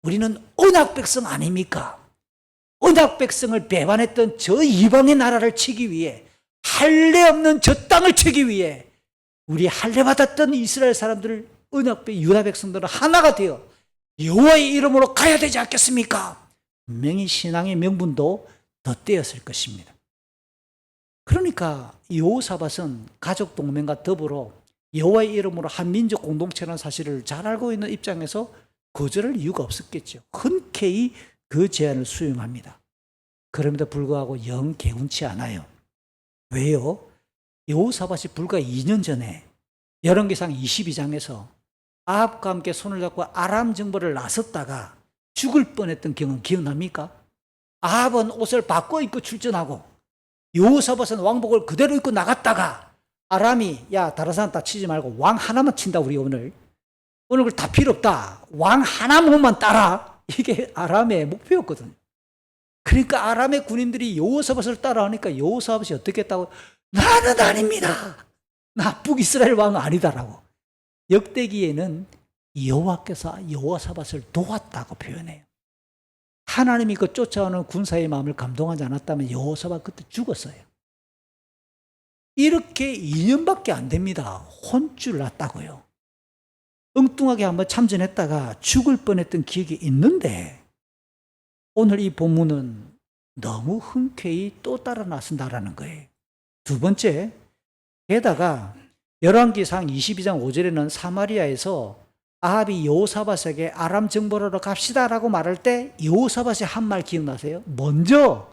우리는 언약 백성 아닙니까? 언약 백성을 배반했던 저 이방의 나라를 치기 위해 할례 없는 저 땅을 치기 위해 우리 할례 받았던 이스라엘 사람들을 언약 유다 백성들은 하나가 되어 여호와의 이름으로 가야 되지 않겠습니까? 분명히 신앙의 명분도 덧대었을 것입니다. 그러니까 여호사밧은 가족 동맹과 더불어 여호와의 이름으로 한 민족 공동체라는 사실을 잘 알고 있는 입장에서 거절할 이유가 없었겠죠. 흔쾌히 그 제안을 수용합니다. 그럼에도 불구하고 영 개운치 않아요. 왜요? 여호사밧이 불과 2년 전에 열왕기상 22장에서 아합과 함께 손을 잡고 아람 정벌을 나섰다가 죽을 뻔했던 경험 기억납니까? 아합은 옷을 바꿔 입고 출전하고 여호사밧은 왕복을 그대로 입고 나갔다가 아람이 야 다른 사람 다 치지 말고 왕 하나만 친다 우리 오늘 그걸 다 필요 없다 왕 하나만 따라 이게 아람의 목표였거든요. 그러니까 아람의 군인들이 여호사밧을 따라하니까 여호사밧이 어떻게 했다고 나는 아닙니다. 나 북이스라엘 왕은 아니다라고. 역대기에는 여호와께서 여호사밧을 도왔다고 표현해요. 하나님이 그 쫓아오는 군사의 마음을 감동하지 않았다면 여호사밧 그때 죽었어요. 이렇게 2년밖에 안 됩니다. 혼쭐 났다고요. 엉뚱하게 한번 참전했다가 죽을 뻔했던 기억이 있는데 오늘 이 본문은 너무 흔쾌히 또 따라 나선다라는 거예요. 두 번째, 게다가 열왕기상 22장 5절에는 사마리아에서 아합이 여호사밧에게 아람 정벌하러 갑시다라고 말할 때 여호사밧이 한 말 기억나세요? 먼저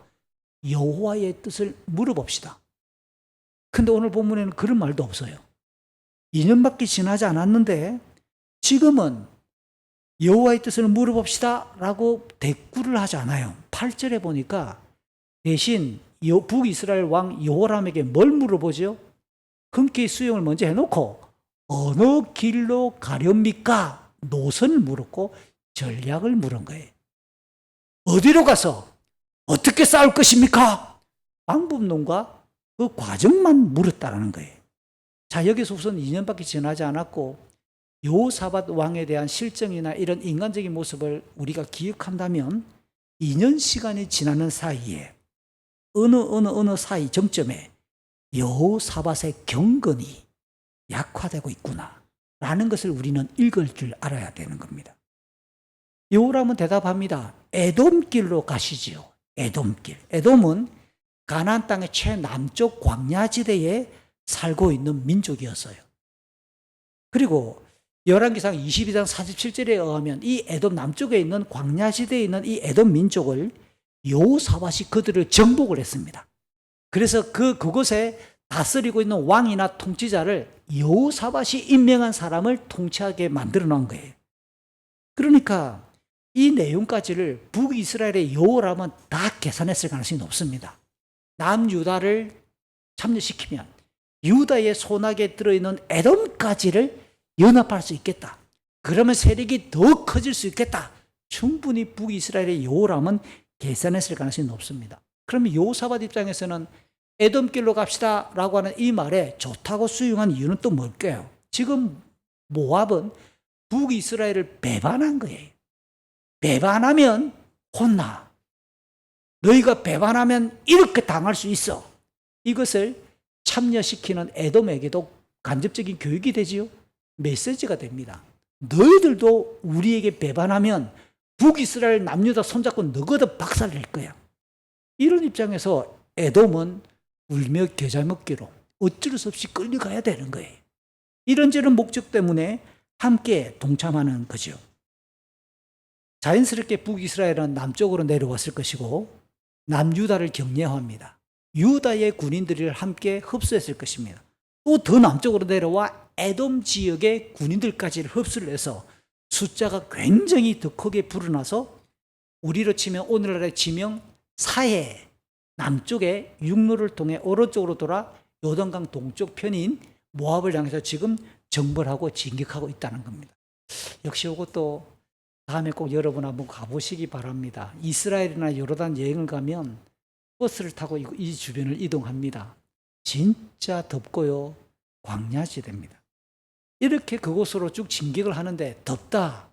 여호와의 뜻을 물어봅시다. 근데 오늘 본문에는 그런 말도 없어요. 2년밖에 지나지 않았는데 지금은 여호와의 뜻을 물어봅시다 라고 대꾸를 하지 않아요. 8절에 보니까 대신 북이스라엘 왕 여호람에게 뭘 물어보죠? 흔쾌히 수용을 먼저 해놓고 어느 길로 가렵니까? 노선을 물었고 전략을 물은 거예요. 어디로 가서 어떻게 싸울 것입니까? 방법론과 그 과정만 물었다는 거예요. 자, 여기서 우선 2년밖에 지나지 않았고 여호사밧 왕에 대한 실정이나 이런 인간적인 모습을 우리가 기억한다면 2년 시간이 지나는 사이에 어느 사이 정점에 여호사밧의 경건이 약화되고 있구나 라는 것을 우리는 읽을 줄 알아야 되는 겁니다. 여호람은 대답합니다. 에돔길로 가시지요. 에돔길. 에돔은 가나안 땅의 최남쪽 광야지대에 살고 있는 민족이었어요. 그리고 열왕기상 22장 47절에 의하면 이 에돔 남쪽에 있는 광야지대에 있는 이 에돔 민족을 여호사밧이 그들을 정복을 했습니다. 그래서 그곳에 다스리고 있는 왕이나 통치자를 여호사밧이 임명한 사람을 통치하게 만들어 놓은 거예요. 그러니까 이 내용까지를 북이스라엘의 여호람은 다 계산했을 가능성이 높습니다. 남유다를 참여시키면 유다의 손아귀에 들어있는 에돔까지를 연합할 수 있겠다. 그러면 세력이 더 커질 수 있겠다. 충분히 북이스라엘의 여호람은 계산했을 가능성이 높습니다. 그러면 여호사밧 입장에서는 에돔길로 갑시다 라고 하는 이 말에 좋다고 수용한 이유는 또 뭘까요? 지금 모압은 북이스라엘을 배반한 거예요. 배반하면 혼나. 너희가 배반하면 이렇게 당할 수 있어. 이것을 참여시키는 에돔에게도 간접적인 교육이 되지요. 메시지가 됩니다. 너희들도 우리에게 배반하면 북이스라엘 남유다 손잡고 너거든 박살낼 거야. 이런 입장에서 에돔은 울며 겨자 먹기로 어쩔 수 없이 끌려가야 되는 거예요. 이런저런 목적 때문에 함께 동참하는 거죠. 자연스럽게 북이스라엘은 남쪽으로 내려왔을 것이고 남유다를 격려합니다. 유다의 군인들을 함께 흡수했을 것입니다. 또 더 남쪽으로 내려와 에돔 지역의 군인들까지 흡수를 해서 숫자가 굉장히 더 크게 불어나서 우리로 치면 오늘날의 지명 사해 남쪽에 육로를 통해 오른쪽으로 돌아 요단강 동쪽 편인 모압을 향해서 지금 정벌하고 진격하고 있다는 겁니다. 역시 이것도 다음에 꼭 여러분 한번 가보시기 바랍니다. 이스라엘이나 요르단 여행을 가면 버스를 타고 이 주변을 이동합니다. 진짜 덥고요. 광야지대입니다. 이렇게 그곳으로 쭉 진격을 하는데 덥다.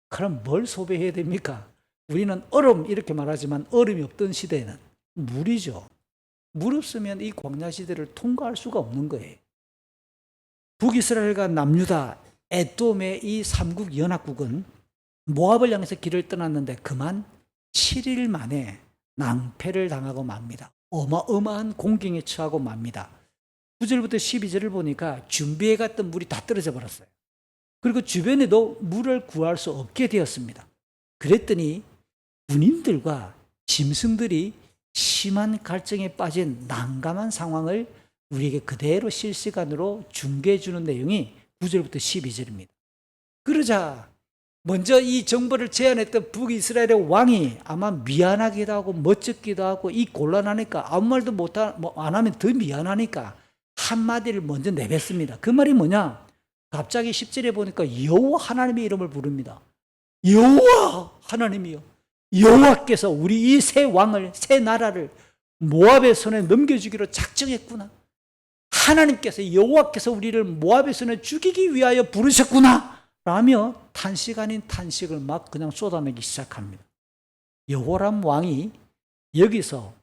그럼 뭘 소비해야 됩니까? 우리는 얼음 이렇게 말하지만 얼음이 없던 시대에는 물이죠. 물 없으면 이 광야지대를 통과할 수가 없는 거예요. 북이스라엘과 남유다, 에돔의 이 삼국 연합국은 모압을 향해서 길을 떠났는데 그만 7일 만에 낭패를 당하고 맙니다. 어마어마한 공경에 처하고 맙니다. 9절부터 12절을 보니까 준비해 갔던 물이 다 떨어져 버렸어요. 그리고 주변에도 물을 구할 수 없게 되었습니다. 그랬더니 군인들과 짐승들이 심한 갈증에 빠진 난감한 상황을 우리에게 그대로 실시간으로 중계해 주는 내용이 9절부터 12절입니다. 그러자 먼저 이 정보를 제안했던 북이스라엘의 왕이 아마 미안하기도 하고 멋쩍기도 하고 이 곤란하니까 아무 말도 안 하면 더 미안하니까 한마디를 먼저 내뱉습니다. 그 말이 뭐냐? 갑자기 10절에 보니까 여호와 하나님의 이름을 부릅니다. 여호와 하나님이요. 여호와께서 우리 이 새 왕을, 새 나라를 모압의 손에 넘겨주기로 작정했구나. 하나님께서, 여호와께서 우리를 모압의 손에 죽이기 위하여 부르셨구나 라며 탄식 아닌 탄식을 막 그냥 쏟아내기 시작합니다. 여호람 왕이 여기서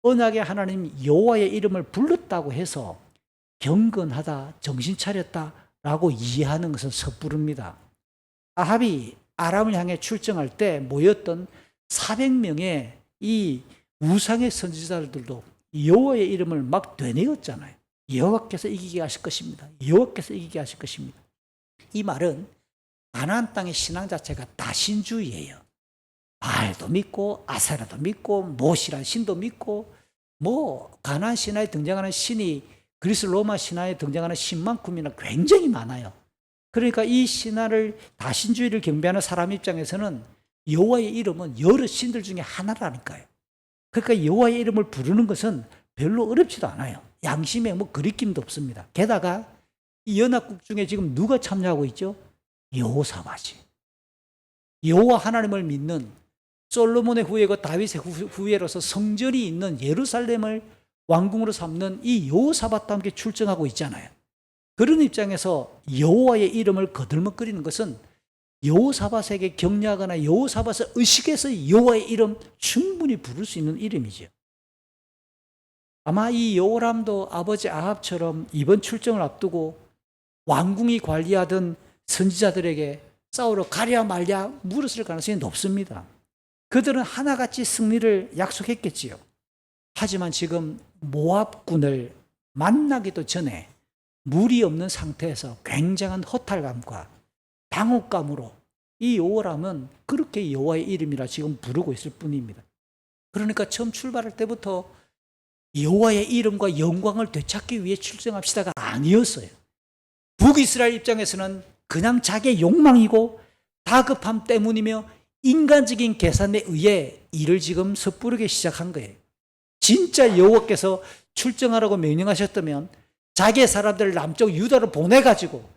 언약의 하나님 여호와의 이름을 불렀다고 해서 경건하다, 정신 차렸다 라고 이해하는 것은 섣부릅니다. 아합이 아람을 향해 출정할 때 모였던 400명의 이 우상의 선지자들도 여호와의 이름을 막 되뇌었잖아요. 여호와께서 이기게 하실 것입니다. 여호와께서 이기게 하실 것입니다. 이 말은 가나안 땅의 신앙 자체가 다신주의예요. 바알도 믿고 아세라도 믿고 모시란 신도 믿고 가나안 신화에 등장하는 신이 그리스 로마 신화에 등장하는 신만큼이나 굉장히 많아요. 그러니까 이 신화를 다신주의를 경배하는 사람 입장에서는 여호와의 이름은 여러 신들 중에 하나라니까요. 그러니까 여호와의 이름을 부르는 것은 별로 어렵지도 않아요. 양심에 거리낌도 없습니다. 게다가 이 연합국 중에 지금 누가 참여하고 있죠? 여호사밧이. 여호와 하나님을 믿는 솔로몬의 후예고 다윗의 후예로서 성전이 있는 예루살렘을 왕궁으로 삼는 이 여호사밧과 함께 출정하고 있잖아요. 그런 입장에서 여호와의 이름을 거들먹거리는 것은 여호사밧에게 격려하거나 여호사밧을 의식해서 여호와의 이름 충분히 부를 수 있는 이름이죠. 아마 이 여호람도 아버지 아합처럼 이번 출정을 앞두고 왕궁이 관리하던 선지자들에게 싸우러 가랴 말랴 물었을 가능성이 높습니다. 그들은 하나같이 승리를 약속했겠지요. 하지만 지금 모압군을 만나기도 전에 물이 없는 상태에서 굉장한 허탈감과 당혹감으로 이 여호람은 그렇게 여호와의 이름이라 지금 부르고 있을 뿐입니다. 그러니까 처음 출발할 때부터 여호와의 이름과 영광을 되찾기 위해 출정합시다가 아니었어요. 북이스라엘 입장에서는 그냥 자기의 욕망이고 다급함 때문이며 인간적인 계산에 의해 일을 지금 섣부르게 시작한 거예요. 진짜 여호와께서 출정하라고 명령하셨다면 자기의 사람들을 남쪽 유다로 보내가지고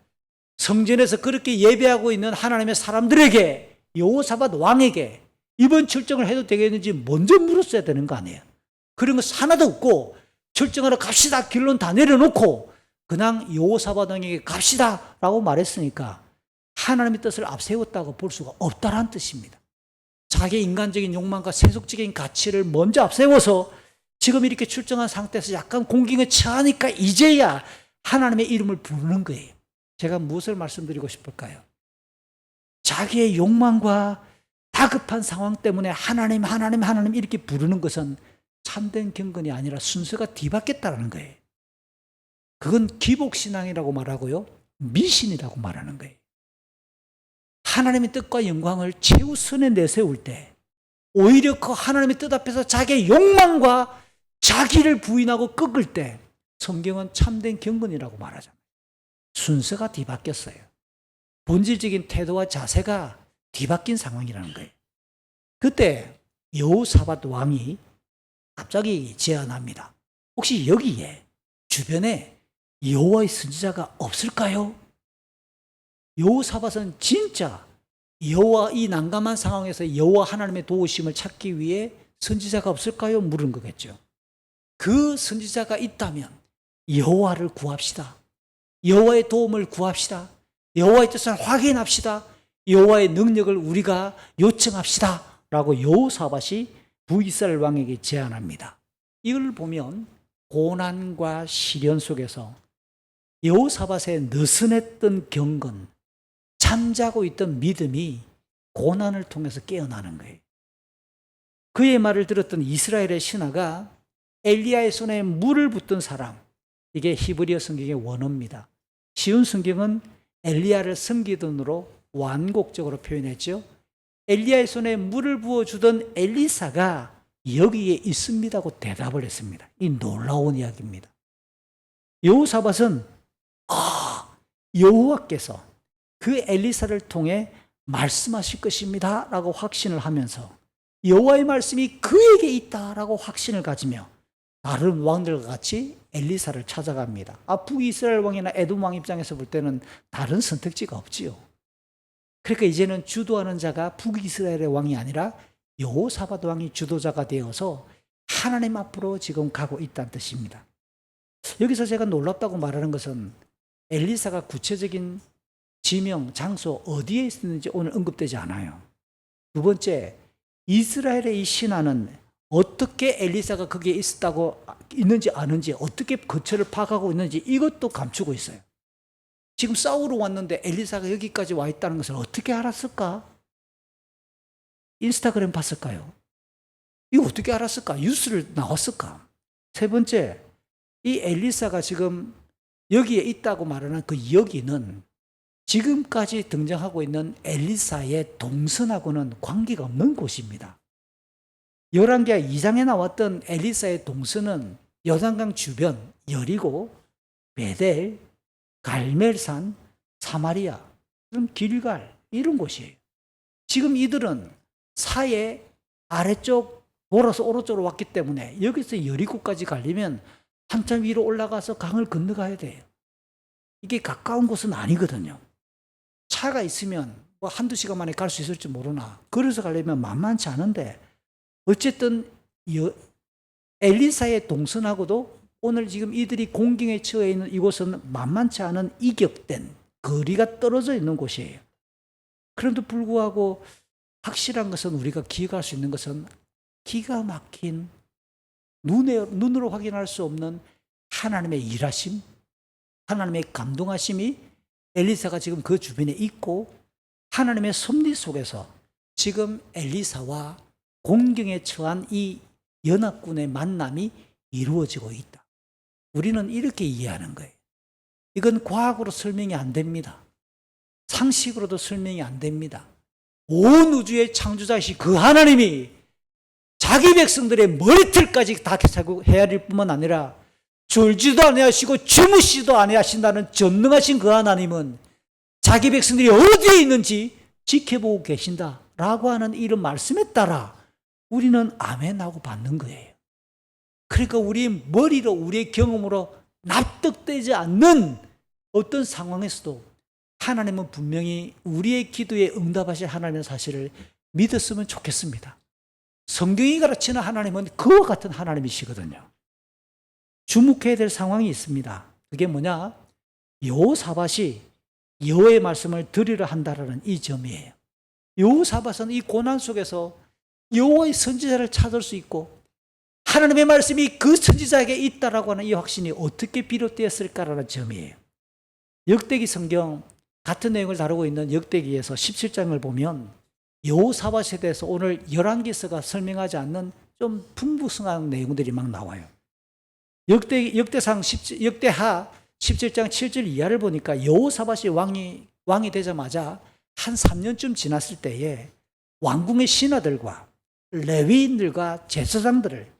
성전에서 그렇게 예배하고 있는 하나님의 사람들에게, 여호사밧 왕에게 이번 출정을 해도 되겠는지 먼저 물었어야 되는 거 아니에요. 그런 거 하나도 없고 출정하러 갑시다 결론 다 내려놓고 그냥 여호사밧 왕에게 갑시다 라고 말했으니까 하나님의 뜻을 앞세웠다고 볼 수가 없다는 뜻입니다. 자기 인간적인 욕망과 세속적인 가치를 먼저 앞세워서 지금 이렇게 출정한 상태에서 약간 공경에 처하니까 이제야 하나님의 이름을 부르는 거예요. 제가 무엇을 말씀드리고 싶을까요? 자기의 욕망과 다급한 상황 때문에 하나님 이렇게 부르는 것은 참된 경건이 아니라 순서가 뒤바뀌었다는 거예요. 그건 기복신앙이라고 말하고요, 미신이라고 말하는 거예요. 하나님의 뜻과 영광을 최우선에 내세울 때 오히려 그 하나님의 뜻 앞에서 자기의 욕망과 자기를 부인하고 꺾을 때 성경은 참된 경건이라고 말하잖아요. 순서가 뒤바뀌었어요. 본질적인 태도와 자세가 뒤바뀐 상황이라는 거예요. 그때 여호사밧 왕이 갑자기 제안합니다. 혹시 여기에 주변에 여호와의 선지자가 없을까요? 여호사밧은 진짜 여호와, 이 난감한 상황에서 여호와 하나님의 도우심을 찾기 위해 선지자가 없을까요? 물은 거겠죠. 그 선지자가 있다면 여호와를 구합시다. 여호와의 도움을 구합시다. 여호와의 뜻을 확인합시다. 여호와의 능력을 우리가 요청합시다 라고 여호사밧이 북이스라엘 왕에게 제안합니다. 이걸 보면 고난과 시련 속에서 여호사밧의 느슨했던 경건, 잠자고 있던 믿음이 고난을 통해서 깨어나는 거예요. 그의 말을 들었던 이스라엘의 신하가 엘리야의 손에 물을 붓던 사람, 이게 히브리어 성경의 원어입니다. 쉬운 성경은 엘리야를 섬기던으로 완곡적으로 표현했죠. 엘리야의 손에 물을 부어주던 엘리사가 여기에 있습니다고 대답을 했습니다. 이 놀라운 이야기입니다. 여호사밧은 여호와께서 그 엘리사를 통해 말씀하실 것입니다 라고 확신을 하면서 여호와의 말씀이 그에게 있다라고 확신을 가지며 다른 왕들과 같이 엘리사를 찾아갑니다. 북이스라엘 왕이나 에돔 왕 입장에서 볼 때는 다른 선택지가 없지요. 그러니까 이제는 주도하는 자가 북이스라엘의 왕이 아니라 여호사밧 왕이 주도자가 되어서 하나님 앞으로 지금 가고 있다는 뜻입니다. 여기서 제가 놀랍다고 말하는 것은 엘리사가 구체적인 지명, 장소 어디에 있었는지 오늘 언급되지 않아요. 두 번째, 이스라엘의 이 신하는 어떻게 엘리사가 거기에 있는지 아는지, 어떻게 거처를 파악하고 있는지 이것도 감추고 있어요. 지금 싸우러 왔는데 엘리사가 여기까지 와 있다는 것을 어떻게 알았을까? 인스타그램 봤을까요? 이거 어떻게 알았을까? 뉴스를 나왔을까? 세 번째, 이 엘리사가 지금 여기에 있다고 말하는 그 여기는 지금까지 등장하고 있는 엘리사의 동선하고는 관계가 없는 곳입니다. 열왕기하 2장에 나왔던 엘리사의 동선은 요단강 주변, 여리고, 베델, 갈멜산, 사마리아, 그럼 길갈 이런 곳이에요. 지금 이들은 사해 아래쪽 돌아서 오른쪽으로 왔기 때문에 여기서 여리고까지 가려면 한참 위로 올라가서 강을 건너가야 돼요. 이게 가까운 곳은 아니거든요. 차가 있으면 뭐 한두 시간 만에 갈 수 있을지 모르나 걸어서 가려면 만만치 않은데 어쨌든 엘리사의 동선하고도 오늘 지금 이들이 공경에 처해 있는 이곳은 만만치 않은 이격된 거리가 떨어져 있는 곳이에요. 그런데도 불구하고 확실한 것은 우리가 기억할 수 있는 것은 기가 막힌 눈으로 확인할 수 없는 하나님의 일하심, 하나님의 감동하심이 엘리사가 지금 그 주변에 있고 하나님의 섭리 속에서 지금 엘리사와 공경에 처한 이 연합군의 만남이 이루어지고 있다. 우리는 이렇게 이해하는 거예요. 이건 과학으로 설명이 안 됩니다. 상식으로도 설명이 안 됩니다. 온 우주의 창조자이신 그 하나님이 자기 백성들의 머리털까지 다 헤아릴 뿐만 아니라 졸지도 아니하시고 주무시지도 아니하신다는 전능하신 그 하나님은 자기 백성들이 어디에 있는지 지켜보고 계신다 라고 하는 이런 말씀에 따라 우리는 아멘하고 받는 거예요. 그러니까 우리의 머리로 우리의 경험으로 납득되지 않는 어떤 상황에서도 하나님은 분명히 우리의 기도에 응답하실 하나님의 사실을 믿었으면 좋겠습니다. 성경이 가르치는 하나님은 그와 같은 하나님이시거든요. 주목해야 될 상황이 있습니다. 그게 뭐냐? 여호사밧이 여호와의 말씀을 들으려 한다라는 이 점이에요. 여호사밧은 이 고난 속에서 여호와의 선지자를 찾을 수 있고 하나님의 말씀이 그 선지자에게 있다라고 하는 이 확신이 어떻게 비롯되었을까라는 점이에요. 역대기 성경 같은 내용을 다루고 있는 역대기에서 17장을 보면 여호사밧에 대해서 오늘 열왕기서가 설명하지 않는 좀 풍부성한 내용들이 막 나와요. 역대하 17장 7절 이하를 보니까 여호사밧이 왕이 되자마자 한 3년쯤 지났을 때에 왕궁의 신하들과 레위인들과 제사장들을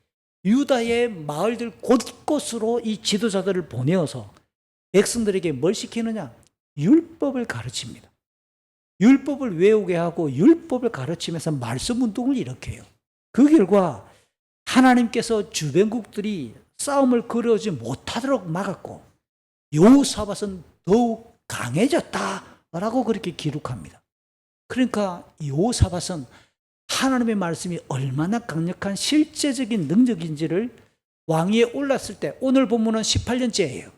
유다의 마을들 곳곳으로 이 지도자들을 보내어서 백성들에게 뭘 시키느냐? 율법을 가르칩니다. 율법을 외우게 하고 율법을 가르치면서 말씀 운동을 일으켜요. 그 결과 하나님께서 주변국들이 싸움을 걸어오지 못하도록 막았고 여호사밧은 더욱 강해졌다라고 그렇게 기록합니다. 그러니까 여호사밧은 하나님의 말씀이 얼마나 강력한 실제적인 능력인지를 왕위에 올랐을 때, 오늘 본문은 18년째예요.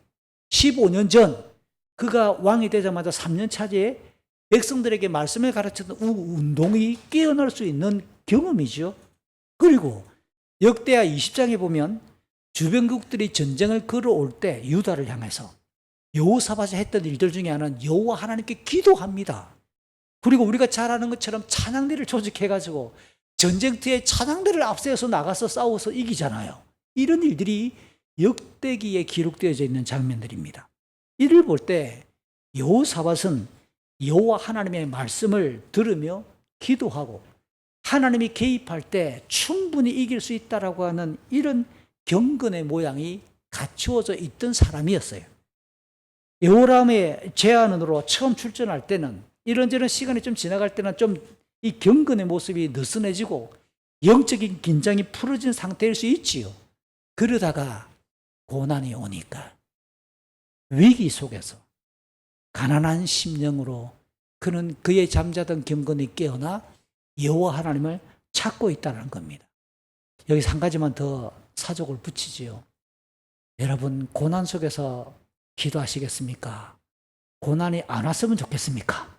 15년 전 그가 왕이 되자마자 3년 차지에 백성들에게 말씀을 가르쳤던 운동이 깨어날 수 있는 경험이죠. 그리고 역대하 20장에 보면 주변국들이 전쟁을 걸어올 때 유다를 향해서 여호사밧이 했던 일들 중에 하나는 여호와 하나님께 기도합니다. 그리고 우리가 잘 아는 것처럼 찬양대를 조직해가지고 전쟁터에 찬양대를 앞세워서 나가서 싸워서 이기잖아요. 이런 일들이 역대기에 기록되어져 있는 장면들입니다. 이를 볼 때 여호사밧은 여호와 하나님의 말씀을 들으며 기도하고 하나님이 개입할 때 충분히 이길 수 있다라고 하는 이런 경건의 모양이 갖추어져 있던 사람이었어요. 여호람의 제안으로 처음 출전할 때는 이런저런 시간이 좀 지나갈 때는 좀 이 경건의 모습이 느슨해지고 영적인 긴장이 풀어진 상태일 수 있지요. 그러다가 고난이 오니까 위기 속에서 가난한 심령으로 그는 그의 잠자던 경건이 깨어나 여호와 하나님을 찾고 있다는 겁니다. 여기서 한 가지만 더 사족을 붙이지요. 여러분, 고난 속에서 기도하시겠습니까? 고난이 안 왔으면 좋겠습니까?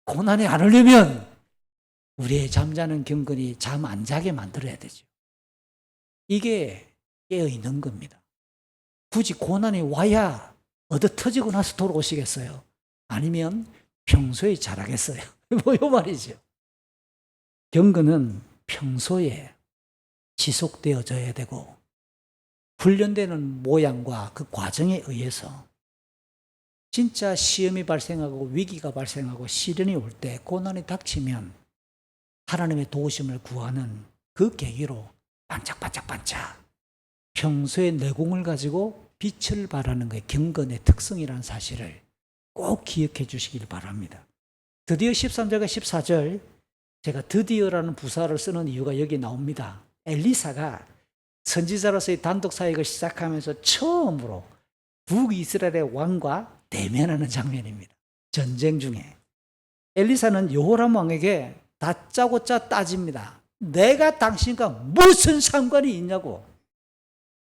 고난이 안 오려면 우리의 잠자는 경건이 잠 안 자게 만들어야 되죠. 이게 깨어있는 겁니다. 굳이 고난이 와야 얻어 터지고 나서 돌아오시겠어요? 아니면 평소에 잘하겠어요? 뭐 이 말이죠. 경건은 평소에 지속되어져야 되고 훈련되는 모양과 그 과정에 의해서 진짜 시험이 발생하고 위기가 발생하고 시련이 올 때 고난이 닥치면 하나님의 도우심을 구하는 그 계기로 반짝반짝반짝 평소의 내공을 가지고 빛을 발하는 것이 경건의 특성이라는 사실을 꼭 기억해 주시길 바랍니다. 드디어 13절과 14절, 제가 드디어라는 부사를 쓰는 이유가 여기 나옵니다. 엘리사가 선지자로서의 단독 사역을 시작하면서 처음으로 북이스라엘의 왕과 대면하는 장면입니다. 전쟁 중에 엘리사는 여호람 왕에게 다짜고짜 따집니다. 내가 당신과 무슨 상관이 있냐고.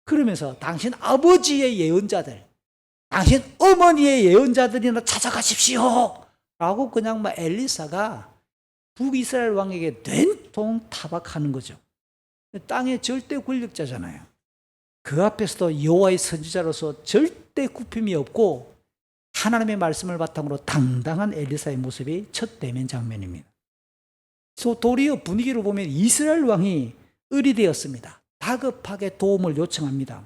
그러면서 당신 아버지의 예언자들, 당신 어머니의 예언자들이나 찾아가십시오 라고 그냥 막 엘리사가 북이스라엘 왕에게 된통 타박하는 거죠. 땅의 절대 권력자잖아요. 그 앞에서도 여호와의 선지자로서 절대 굽힘이 없고 하나님의 말씀을 바탕으로 당당한 엘리사의 모습이 첫 대면 장면입니다. 도리어 분위기로 보면 이스라엘 왕이 의리되었습니다. 다급하게 도움을 요청합니다.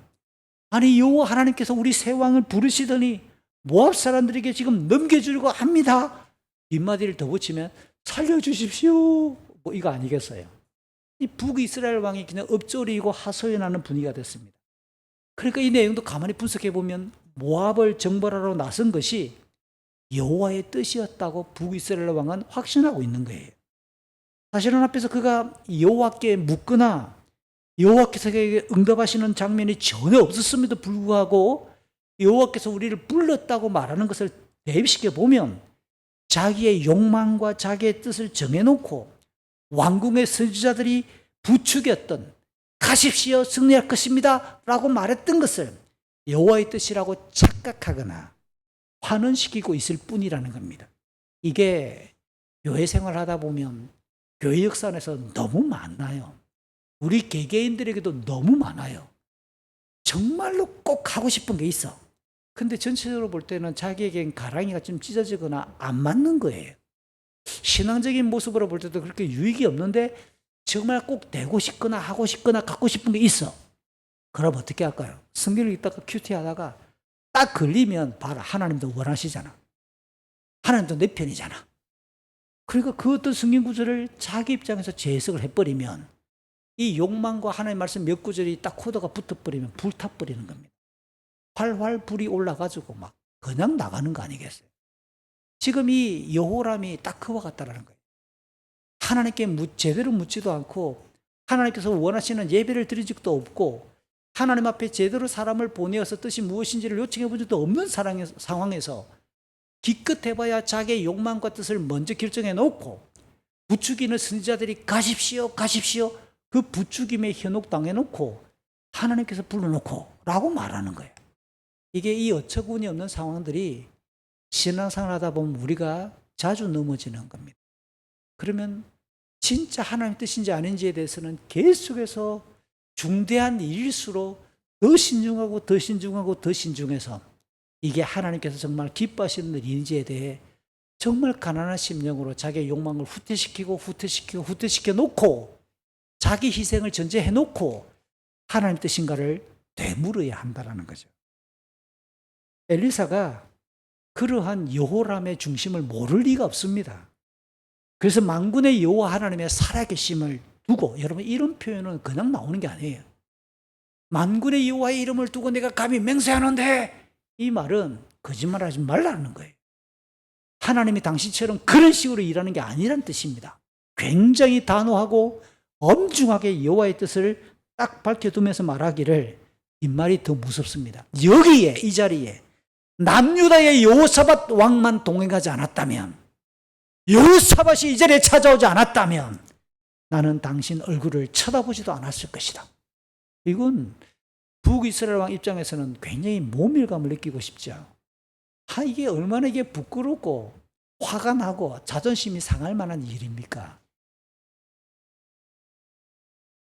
아니, 여호와 하나님께서 우리 새 왕을 부르시더니 모압 사람들에게 지금 넘겨주려고 합니다. 뒷마디를 더 붙이면 살려주십시오. 뭐 이거 아니겠어요? 이 북이스라엘 왕이 그냥 엎조리고 하소연하는 분위기가 됐습니다. 그러니까 이 내용도 가만히 분석해 보면 모압을 정벌하러 나선 것이 여호와의 뜻이었다고 북이스라엘 왕은 확신하고 있는 거예요. 사실은 앞에서 그가 여호와께 묻거나 여호와께서 그에게 응답하시는 장면이 전혀 없었음에도 불구하고 여호와께서 우리를 불렀다고 말하는 것을 대입시켜 보면 자기의 욕망과 자기의 뜻을 정해놓고 왕궁의 선지자들이 부추겼던 가십시오 승리할 것입니다 라고 말했던 것을 여호와의 뜻이라고 착각하거나 환원시키고 있을 뿐이라는 겁니다. 이게 교회 생활하다 보면 교회 역사 안에서 너무 많아요. 우리 개개인들에게도 너무 많아요. 정말로 꼭 하고 싶은 게 있어. 근데 전체적으로 볼 때는 자기에겐 가랑이가 좀 찢어지거나 안 맞는 거예요. 신앙적인 모습으로 볼 때도 그렇게 유익이 없는데 정말 꼭 되고 싶거나 하고 싶거나 갖고 싶은 게 있어. 그럼 어떻게 할까요? 성경을 읽다가 큐티하다가 딱 걸리면 봐라, 하나님도 원하시잖아. 하나님도 내 편이잖아. 그러니까 그 어떤 성경 구절을 자기 입장에서 재해석을 해버리면 이 욕망과 하나님의 말씀 몇 구절이 딱 코드가 붙어버리면 불타버리는 겁니다. 활활 불이 올라가지고 막 그냥 나가는 거 아니겠어요? 지금 이 여호람이 딱 그와 같다라는 거예요. 하나님께 제대로 묻지도 않고 하나님께서 원하시는 예배를 드린 적도 없고 하나님 앞에 제대로 사람을 보내어서 뜻이 무엇인지를 요청해 본 적도 없는 상황에서 기껏 해봐야 자기의 욕망과 뜻을 먼저 결정해 놓고 부추기는 선지자들이 가십시오 가십시오 그 부추김에 현혹당해 놓고 하나님께서 불러놓고 라고 말하는 거예요. 이게 이 어처구니 없는 상황들이 신앙생활 하다 보면 우리가 자주 넘어지는 겁니다. 그러면 진짜 하나님의 뜻인지 아닌지에 대해서는 계속해서 중대한 일일수록 더 신중하고 더 신중하고 더 신중해서 이게 하나님께서 정말 기뻐하시는 일인지에 대해 정말 가난한 심령으로 자기의 욕망을 후퇴시켜 놓고 자기 희생을 전제해 놓고 하나님 뜻인가를 되물어야 한다는 거죠. 엘리사가 그러한 여호람의 중심을 모를 리가 없습니다. 그래서 만군의 여호와 하나님의 살아계심을 두고, 여러분 이런 표현은 그냥 나오는 게 아니에요. 만군의 여호와의 이름을 두고 내가 감히 맹세하는데, 이 말은 거짓말하지 말라는 거예요. 하나님이 당신처럼 그런 식으로 일하는 게 아니란 뜻입니다. 굉장히 단호하고 엄중하게 여호와의 뜻을 딱 밝혀두면서 말하기를, 이 말이 더 무섭습니다. 여기에 이 자리에 남유다의 여호사밧 왕만 동행하지 않았다면, 여호사밧이 이 자리에 찾아오지 않았다면 나는 당신 얼굴을 쳐다보지도 않았을 것이다. 이건 북이스라엘 왕 입장에서는 굉장히 모멸감을 느끼고 싶죠. 이게 얼마나 이게 부끄럽고 화가 나고 자존심이 상할 만한 일입니까?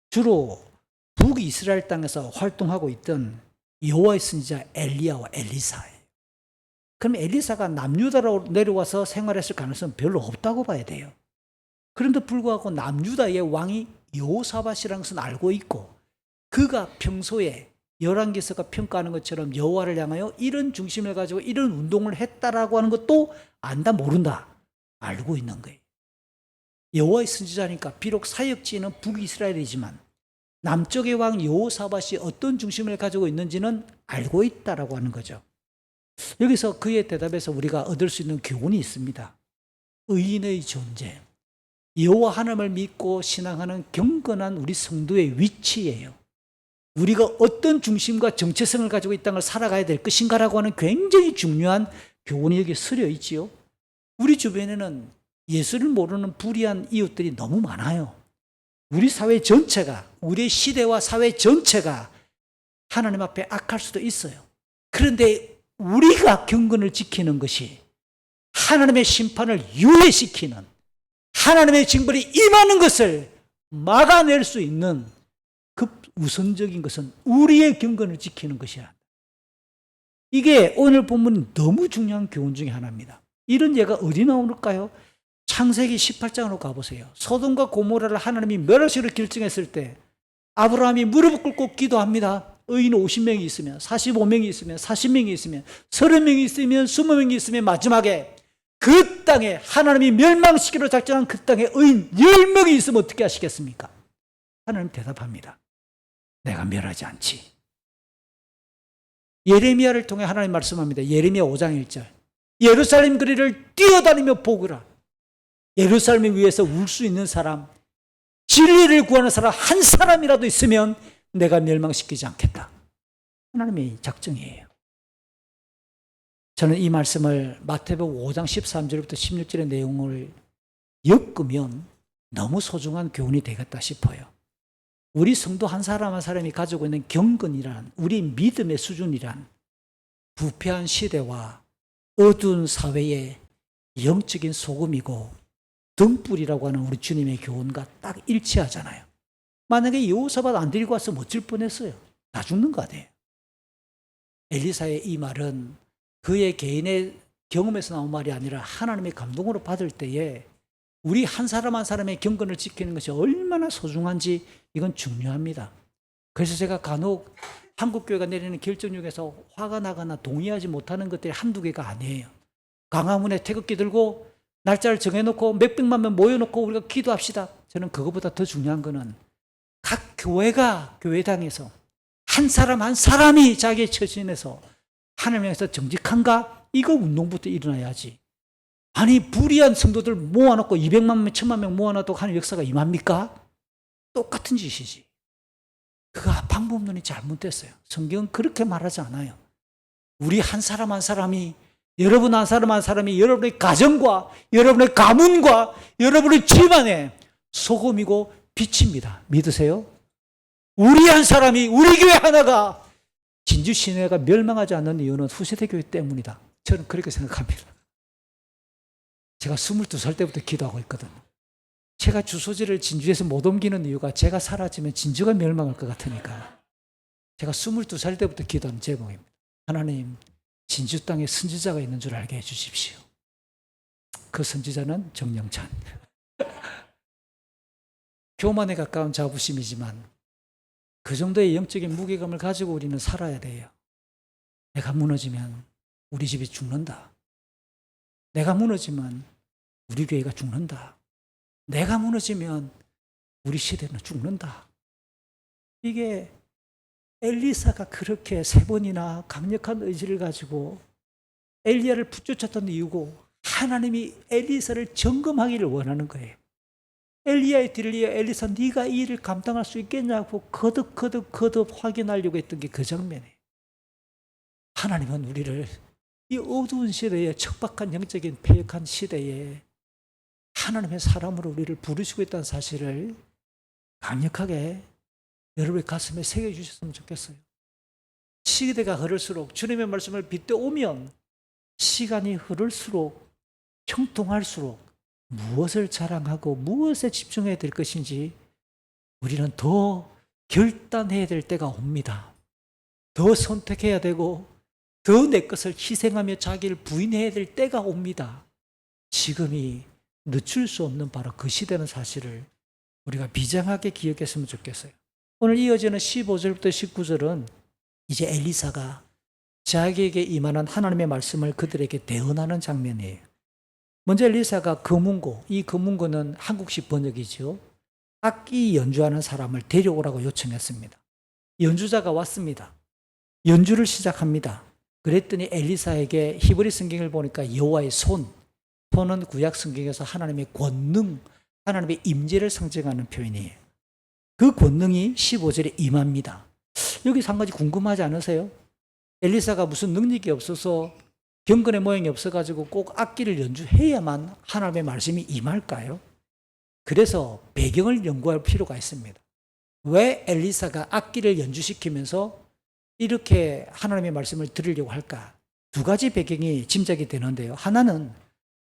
주로 북이스라엘 땅에서 활동하고 있던 여호와의 선지자 엘리야와 엘리사예요. 그럼 엘리사가 남유다로 내려와서 생활했을 가능성은 별로 없다고 봐야 돼요. 그런데 불구하고 남유다의 왕이 여호사밧이라는 것은 알고 있고, 그가 평소에 열왕기서가 평가하는 것처럼 여호와를 향하여 이런 중심을 가지고 이런 운동을 했다라고 하는 것도 안다 모른다 알고 있는 거예요. 여호와의 선지자니까 비록 사역지는 북이스라엘이지만 남쪽의 왕 여호사밧이 어떤 중심을 가지고 있는지는 알고 있다라고 하는 거죠. 여기서 그의 대답에서 우리가 얻을 수 있는 교훈이 있습니다. 의인의 존재, 여호와 하나님을 믿고 신앙하는 경건한 우리 성도의 위치예요. 우리가 어떤 중심과 정체성을 가지고 이 땅을 살아가야 될 것인가라고 하는 굉장히 중요한 교훈이 여기 서려 있지요. 우리 주변에는 예수를 모르는 불의한 이웃들이 너무 많아요. 우리 사회 전체가, 우리 시대와 사회 전체가 하나님 앞에 악할 수도 있어요. 그런데 우리가 경건을 지키는 것이 하나님의 심판을 유예시키는, 하나님의 징벌이 임하는 것을 막아낼 수 있는 우선적인 것은 우리의 경건을 지키는 것이야. 이게 오늘 본문 너무 중요한 교훈 중에 하나입니다. 이런 예가 어디 나올까요? 창세기 18장으로 가보세요. 소돔과 고모라를 하나님이 멸하시기로 결정했을 때 아브라함이 무릎을 꿇고 기도합니다. 의인 50명이 있으면, 45명이 있으면, 40명이 있으면, 30명이 있으면, 20명이 있으면 마지막에 그 땅에 하나님이 멸망시키기로 작정한 그 땅에 의인 10명이 있으면 어떻게 하시겠습니까? 하나님 대답합니다. 내가 멸하지 않지. 예레미야를 통해 하나님 말씀합니다. 예레미야 5장 1절. 예루살렘 거리를 뛰어다니며 보거라. 예루살렘을 위해서 울 수 있는 사람, 진리를 구하는 사람 한 사람이라도 있으면 내가 멸망시키지 않겠다. 하나님의 작정이에요. 저는 이 말씀을 마태복음 5장 13절부터 16절의 내용을 엮으면 너무 소중한 교훈이 되겠다 싶어요. 우리 성도 한 사람 한 사람이 가지고 있는 경건이란, 우리 믿음의 수준이란 부패한 시대와 어두운 사회의 영적인 소금이고 등불이라고 하는 우리 주님의 교훈과 딱 일치하잖아요. 만약에 여호사밧 안 데리고 왔으면 어쩔 뻔했어요. 다 죽는 거 아니에요. 엘리사의 이 말은 그의 개인의 경험에서 나온 말이 아니라 하나님의 감동으로 받을 때에 우리 한 사람 한 사람의 경건을 지키는 것이 얼마나 소중한지 이건 중요합니다. 그래서 제가 간혹 한국교회가 내리는 결정 중에서 화가 나거나 동의하지 못하는 것들이 한두 개가 아니에요. 광화문에 태극기 들고 날짜를 정해놓고 몇백만 명 모여놓고 우리가 기도합시다. 저는 그것보다 더 중요한 거는 각 교회가 교회당에서 한 사람 한 사람이 자기의 처신에서 하나님에서 정직한가? 이거 운동부터 일어나야지. 아니 불의한 성도들 모아놓고 200만 명, 1000만 명 모아놔도 하는 역사가 임합니까? 똑같은 짓이지. 그거 방법론이 잘못됐어요. 성경은 그렇게 말하지 않아요. 우리 한 사람 한 사람이, 여러분 한 사람 한 사람이 여러분의 가정과 여러분의 가문과 여러분의 집안에 소금이고 빛입니다. 믿으세요? 우리 한 사람이, 우리 교회 하나가 진주시내가 멸망하지 않는 이유는 후세대 교회 때문이다. 저는 그렇게 생각합니다. 제가 22살 때부터 기도하고 있거든요. 제가 주소지를 진주에서 못 옮기는 이유가 제가 사라지면 진주가 멸망할 것 같으니까. 제가 22살 때부터 기도하는 제목입니다. 하나님, 진주 땅에 선지자가 있는 줄 알게 해주십시오. 그 선지자는 정영찬. 교만에 가까운 자부심이지만 그 정도의 영적인 무게감을 가지고 우리는 살아야 돼요. 내가 무너지면 우리 집이 죽는다. 내가 무너지면 우리 교회가 죽는다. 내가 무너지면 우리 시대는 죽는다. 이게 엘리사가 그렇게 3번이나 강력한 의지를 가지고 엘리야를 붙쫓았던 이유고 하나님이 엘리사를 점검하기를 원하는 거예요. 엘리야의 뒤를 이어 엘리사 네가 이 일을 감당할 수 있겠냐고 거듭 확인하려고 했던 게 그 장면이에요. 하나님은 우리를 이 어두운 시대에 척박한 영적인 패역한 시대에 하나님의 사람으로 우리를 부르시고 있다는 사실을 강력하게 여러분의 가슴에 새겨주셨으면 좋겠어요. 시대가 흐를수록 주님의 말씀을 빗대오면 시간이 흐를수록 형통할수록 무엇을 자랑하고 무엇에 집중해야 될 것인지 우리는 더 결단해야 될 때가 옵니다. 더 선택해야 되고 더 내 것을 희생하며 자기를 부인해야 될 때가 옵니다. 지금이 늦출 수 없는 바로 그 시대는 사실을 우리가 비장하게 기억했으면 좋겠어요. 오늘 이어지는 15절부터 19절은 이제 엘리사가 자기에게 임하는 하나님의 말씀을 그들에게 대언하는 장면이에요. 먼저 엘리사가 거문고, 이 거문고는 한국식 번역이죠. 악기 연주하는 사람을 데려오라고 요청했습니다. 연주자가 왔습니다. 연주를 시작합니다. 그랬더니 엘리사에게 히브리 성경을 보니까 여호와의 손은 구약 성경에서 하나님의 권능, 하나님의 임재를 상징하는 표현이에요. 그 권능이 15절에 임합니다. 여기서 한 가지 궁금하지 않으세요? 엘리사가 무슨 능력이 없어서 경건의 모양이 없어가지고 꼭 악기를 연주해야만 하나님의 말씀이 임할까요? 그래서 배경을 연구할 필요가 있습니다. 왜 엘리사가 악기를 연주시키면서 이렇게 하나님의 말씀을 들으려고 할까? 2가지 배경이 짐작이 되는데요. 하나는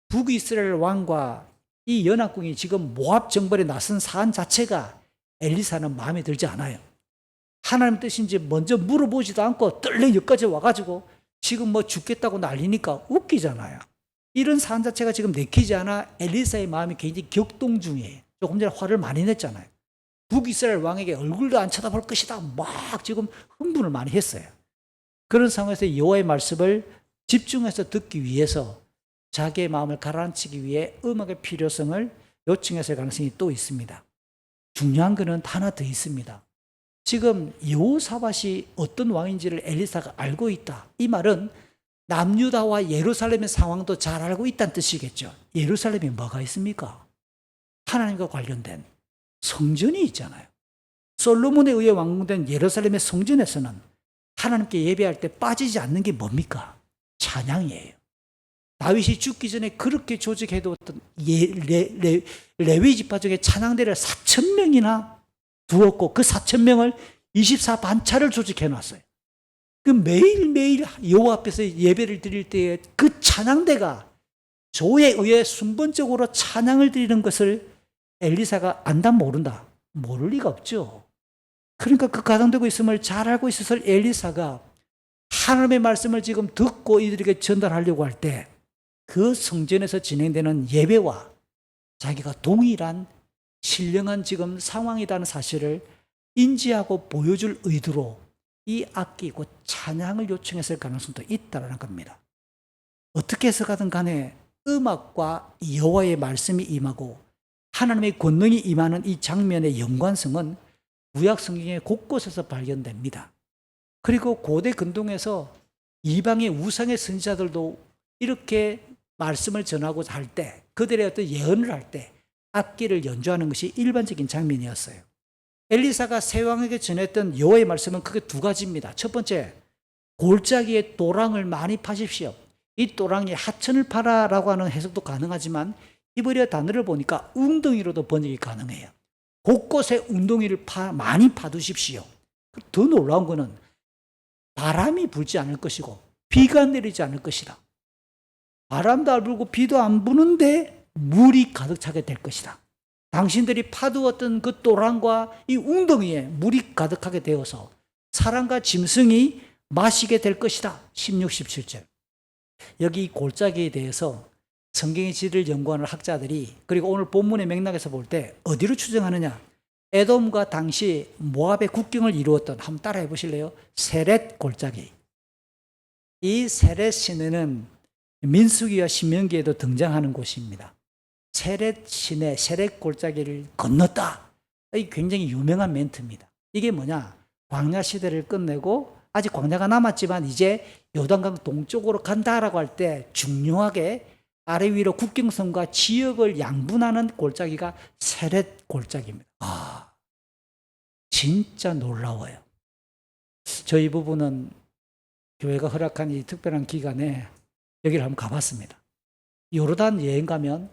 북이스라엘 왕과 이 연합군이 지금 모압 정벌에 나선 사안 자체가 엘리사는 마음에 들지 않아요. 하나님 뜻인지 먼저 물어보지도 않고 뜰레 여기까지 와가지고 지금 뭐 죽겠다고 난리니까 웃기잖아요. 이런 사안 자체가 지금 내키지 않아 엘리사의 마음이 굉장히 격동 중이에요. 조금 전에 화를 많이 냈잖아요. 북이스라엘 왕에게 얼굴도 안 쳐다볼 것이다. 막 지금 흥분을 많이 했어요. 그런 상황에서 여호와의 말씀을 집중해서 듣기 위해서 자기의 마음을 가라앉히기 위해 음악의 필요성을 요청했을 가능성이 또 있습니다. 중요한 것은 하나 더 있습니다. 지금 여호사밧이 어떤 왕인지를 엘리사가 알고 있다. 이 말은 남유다와 예루살렘의 상황도 잘 알고 있다는 뜻이겠죠. 예루살렘에 뭐가 있습니까? 하나님과 관련된 성전이 있잖아요. 솔로몬에 의해 완공된 예루살렘의 성전에서는 하나님께 예배할 때 빠지지 않는 게 뭡니까? 찬양이에요. 다윗이 죽기 전에 그렇게 조직해두었던 레위 지파 중에 찬양대를 4,000명이나 두었고 그 4,000명을 24반차를 조직해놨어요. 그 매일매일 여호와 앞에서 예배를 드릴 때에 그 찬양대가 조에 의해 순번적으로 찬양을 드리는 것을 엘리사가 안다 모른다? 모를 리가 없죠. 그러니까 그 가동되고 있음을 잘 알고 있어서 엘리사가 하나님의 말씀을 지금 듣고 이들에게 전달하려고 할 때 그 성전에서 진행되는 예배와 자기가 동일한 신령한 지금 상황이라는 사실을 인지하고 보여줄 의도로 이 악기 곧 찬양을 요청했을 가능성도 있다는 겁니다. 어떻게 해서가든 간에 음악과 여호와의 말씀이 임하고 하나님의 권능이 임하는 이 장면의 연관성은 구약 성경의 곳곳에서 발견됩니다. 그리고 고대 근동에서 이방의 우상의 선지자들도 이렇게 말씀을 전하고 할 때, 그들의 어떤 예언을 할 때 악기를 연주하는 것이 일반적인 장면이었어요. 엘리사가 새 왕에게 전했던 여호와의 말씀은 크게 두 가지입니다. 첫 번째, 골짜기에 또랑을 많이 파십시오. 이 또랑이 하천을 파라라고 하는 해석도 가능하지만 히브리어 단어를 보니까 웅덩이로도 번역이 가능해요. 곳곳에 웅덩이를 많이 파두십시오. 더 놀라운 것은 바람이 불지 않을 것이고 비가 내리지 않을 것이다. 바람도 안 불고 비도 안 부는데 물이 가득 차게 될 것이다. 당신들이 파두었던 그 또랑과 이 웅덩이에 물이 가득하게 되어서 사람과 짐승이 마시게 될 것이다. 16, 17절. 여기 골짜기에 대해서 성경의 질을 연구하는 학자들이, 그리고 오늘 본문의 맥락에서 볼 때 어디로 추정하느냐? 에돔과 당시 모압의 국경을 이루었던, 한번 따라해 보실래요? 세렛 골짜기. 이 세렛 시내는 민수기와 신명기에도 등장하는 곳입니다. 세렛 시내, 세렛 골짜기를 건넜다. 이 굉장히 유명한 멘트입니다. 이게 뭐냐? 광야 시대를 끝내고 아직 광야가 남았지만 이제 요단강 동쪽으로 간다라고 할 때 중요하게 아래 위로 국경선과 지역을 양분하는 골짜기가 세렛 골짜기입니다. 진짜 놀라워요. 저희 부부는 교회가 허락한 이 특별한 기간에 여기를 한번 가봤습니다. 요르단 여행 가면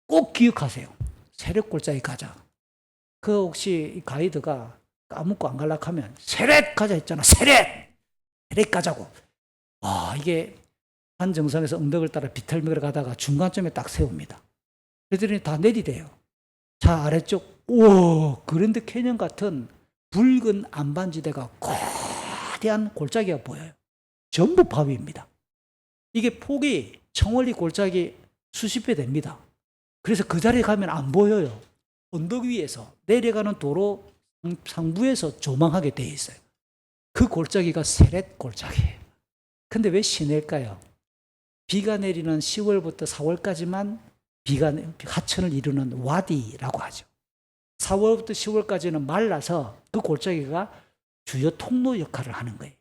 꼭 기억하세요. 세렛 골짜기 가자. 그 혹시 가이드가 까먹고 안 갈라 하면 세렛 가자 했잖아. 세렛 가자고. 이게 한 정상에서 언덕을 따라 비탈미를 가다가 중간쯤에 딱 세웁니다. 그들이 다 내리래요. 자, 아래쪽, 그랜드 캐년 같은 붉은 안반지대가 거대한 골짜기가 보여요. 전부 바위입니다. 이게 폭이 청월리 골짜기 수십 배 됩니다. 그래서 그 자리에 가면 안 보여요. 언덕 위에서 내려가는 도로 상부에서 조망하게 되어 있어요. 그 골짜기가 세렛 골짜기예요. 근데 왜 시내일까요? 비가 내리는 10월부터 4월까지만 하천을 이루는 와디라고 하죠. 4월부터 10월까지는 말라서 그 골짜기가 주요 통로 역할을 하는 거예요.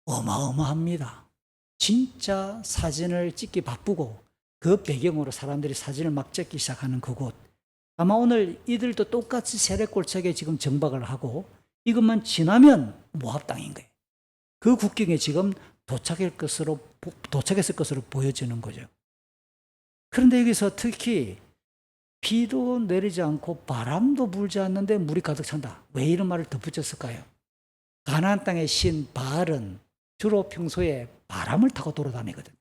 어마어마합니다. 진짜 사진을 찍기 바쁘고 그 배경으로 사람들이 사진을 막 찍기 시작하는 그곳. 아마 오늘 이들도 똑같이 세렛 골짜기에 지금 정박을 하고 이것만 지나면 모압 땅인 거예요. 그 국경에 지금 도착했을 것으로 보여지는 거죠. 그런데 여기서 특히 비도 내리지 않고 바람도 불지 않는데 물이 가득 찬다. 왜 이런 말을 덧붙였을까요? 가나안 땅의 신 바알은 주로 평소에 바람을 타고 돌아다니거든요.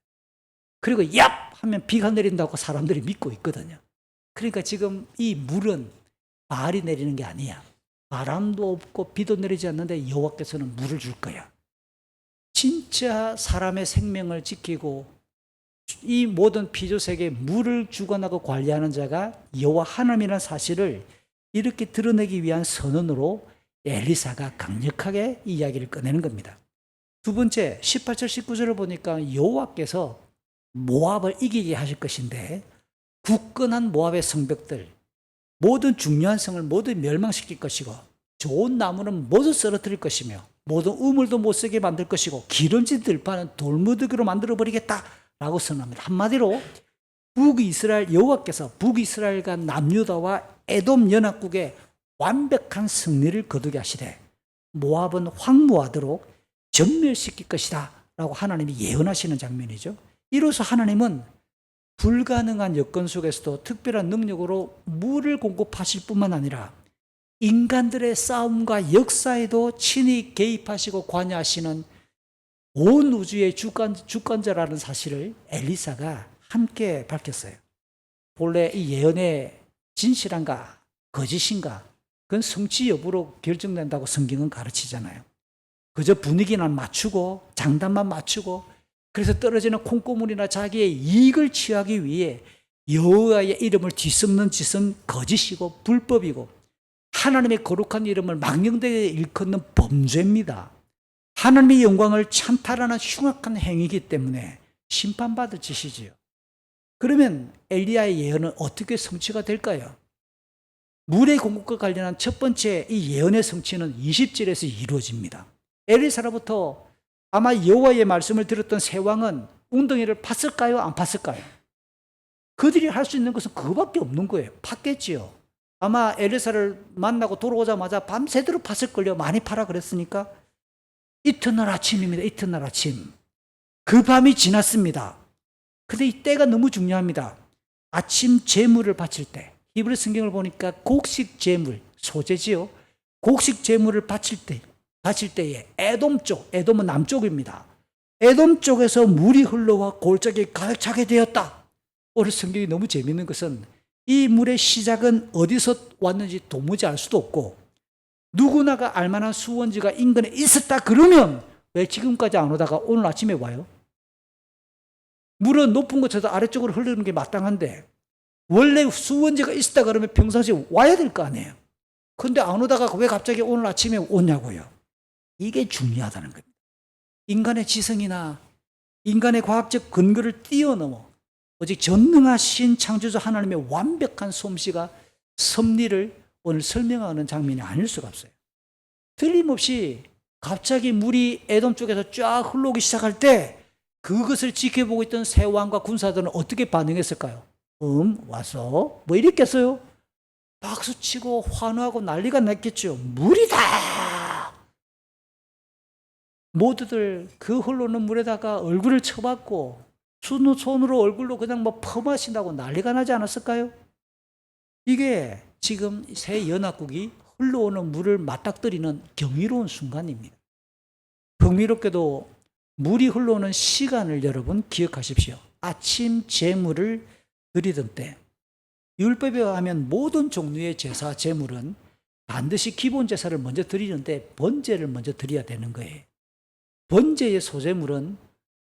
그리고 얍! 하면 비가 내린다고 사람들이 믿고 있거든요. 그러니까 지금 이 물은 바알이 내리는 게 아니야. 바람도 없고 비도 내리지 않는데 여호와께서는 물을 줄 거야. 진짜 사람의 생명을 지키고 이 모든 피조세계에 물을 주관하고 관리하는 자가 여호와 하나님이라는 사실을 이렇게 드러내기 위한 선언으로 엘리사가 강력하게 이야기를 꺼내는 겁니다. 두 번째, 18절 19절을 보니까 여호와께서 모압을 이기게 하실 것인데 굳건한 모압의 성벽들, 모든 중요한 성을 모두 멸망시킬 것이고 좋은 나무는 모두 쓰러뜨릴 것이며 모든 우물도 못 쓰게 만들 것이고 기름진 들판은 돌무더기로 만들어버리겠다라고 선언합니다. 한마디로 북이스라엘 여호와께서 북이스라엘과 남유다와 에돔 연합국의 완벽한 승리를 거두게 하시되 모압은 황무하도록 전멸시킬 것이다 라고 하나님이 예언하시는 장면이죠. 이로써 하나님은 불가능한 여건 속에서도 특별한 능력으로 물을 공급하실 뿐만 아니라 인간들의 싸움과 역사에도 친히 개입하시고 관여하시는 온 우주의 주권자라는 사실을 엘리사가 함께 밝혔어요. 본래 이 예언의 진실한가 거짓인가 그건 성취 여부로 결정된다고 성경은 가르치잖아요. 그저 분위기만 맞추고 장단만 맞추고 그래서 떨어지는 콩고물이나 자기의 이익을 취하기 위해 여호와의 이름을 뒤섞는 짓은 거짓이고 불법이고 하나님의 거룩한 이름을 망령되게 일컫는 범죄입니다. 하나님의 영광을 찬탈하는 흉악한 행위이기 때문에 심판받을 짓이지요. 그러면 엘리야의 예언은 어떻게 성취가 될까요? 물의 공급과 관련한 첫 번째 이 예언의 성취는 20절에서 이루어집니다. 엘리사로부터 아마 여호와의 말씀을 들었던 세 왕은 웅덩이를 팠을까요? 안 팠을까요? 그들이 할 수 있는 것은 그거밖에 없는 거예요. 팠겠지요. 아마 엘리사를 만나고 돌아오자마자 밤새도록 팠을걸요. 많이 파라 그랬으니까. 이튿날 아침입니다. 이튿날 아침. 그 밤이 지났습니다. 근데 이 때가 너무 중요합니다. 아침 제물을 바칠 때, 히브리 성경을 보니까 곡식 제물, 소재지요. 곡식 제물을 바칠 때에 에돔 쪽, 에돔은 남쪽입니다. 에돔 쪽에서 물이 흘러와 골짜기에 가득 차게 되었다. 오늘 성경이 너무 재밌는 것은 이 물의 시작은 어디서 왔는지 도무지 알 수도 없고 누구나가 알만한 수원지가 인근에 있었다 그러면 왜 지금까지 안 오다가 오늘 아침에 와요? 물은 높은 곳에서 아래쪽으로 흐르는 게 마땅한데 원래 수원지가 있었다 그러면 평상시에 와야 될 거 아니에요. 그런데 안 오다가 왜 갑자기 오늘 아침에 오냐고요. 이게 중요하다는 겁니다. 인간의 지성이나 인간의 과학적 근거를 뛰어넘어 오직 전능하신 창조자 하나님의 완벽한 솜씨가 섭리를 오늘 설명하는 장면이 아닐 수가 없어요. 틀림없이 갑자기 물이 에돔 쪽에서 쫙 흘러오기 시작할 때 그것을 지켜보고 있던 세 왕과 군사들은 어떻게 반응했을까요? 와서 뭐 이랬겠어요? 박수치고 환호하고 난리가 났겠죠. 물이다! 모두들 그 흘러오는 물에다가 얼굴을 쳐박고 손으로 얼굴로 그냥 뭐 퍼마신다고 난리가 나지 않았을까요? 이게 지금 새 연합국이 흘러오는 물을 맞닥뜨리는 경이로운 순간입니다. 흥미롭게도 물이 흘러오는 시간을 여러분 기억하십시오. 아침 제물을 드리던 때 율법에 의하면 모든 종류의 제사 제물은 반드시 기본 제사를 먼저 드리는데 번제를 먼저 드려야 되는 거예요. 번제의 소제물은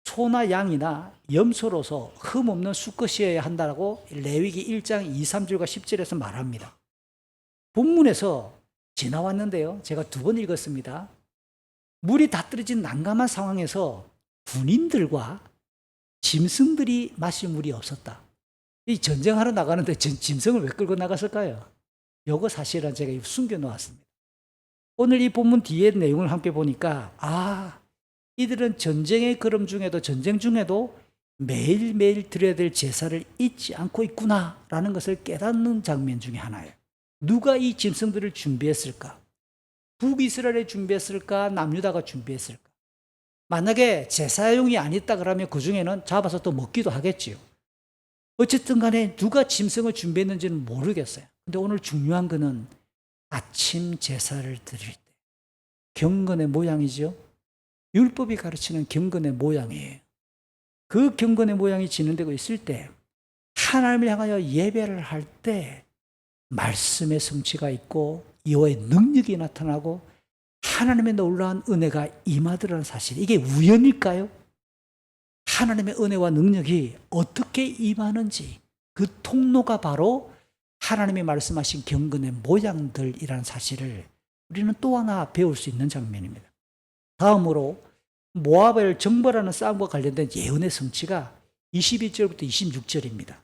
소나 양이나 염소로서 흠없는 수컷이어야 한다고 레위기 1장 2, 3절과 10절에서 말합니다. 본문에서 지나왔는데요. 제가 2번 읽었습니다. 물이 다 떨어진 난감한 상황에서 군인들과 짐승들이 마실 물이 없었다. 이 전쟁하러 나가는데 짐승을 왜 끌고 나갔을까요? 요거 사실은 제가 숨겨놓았습니다. 오늘 이 본문 뒤에 내용을 함께 보니까 이들은 전쟁의 걸음 중에도 전쟁 중에도 매일매일 드려야 될 제사를 잊지 않고 있구나라는 것을 깨닫는 장면 중에 하나예요. 누가 이 짐승들을 준비했을까? 북이스라엘이 준비했을까? 남유다가 준비했을까? 만약에 제사용이 아니다 그러면 그 중에는 잡아서 또 먹기도 하겠지요. 어쨌든 간에 누가 짐승을 준비했는지는 모르겠어요. 근데 오늘 중요한 거는 아침 제사를 드릴 때 경건의 모양이죠. 율법이 가르치는 경건의 모양이에요. 그 경건의 모양이 진행되고 있을 때 하나님을 향하여 예배를 할 때 말씀의 성취가 있고 여호와의 능력이 나타나고 하나님의 놀라운 은혜가 임하더라는 사실, 이게 우연일까요? 하나님의 은혜와 능력이 어떻게 임하는지 그 통로가 바로 하나님이 말씀하신 경건의 모양들이라는 사실을 우리는 또 하나 배울 수 있는 장면입니다. 다음으로 모압을 정벌하는 싸움과 관련된 예언의 성취가 21절부터 26절입니다.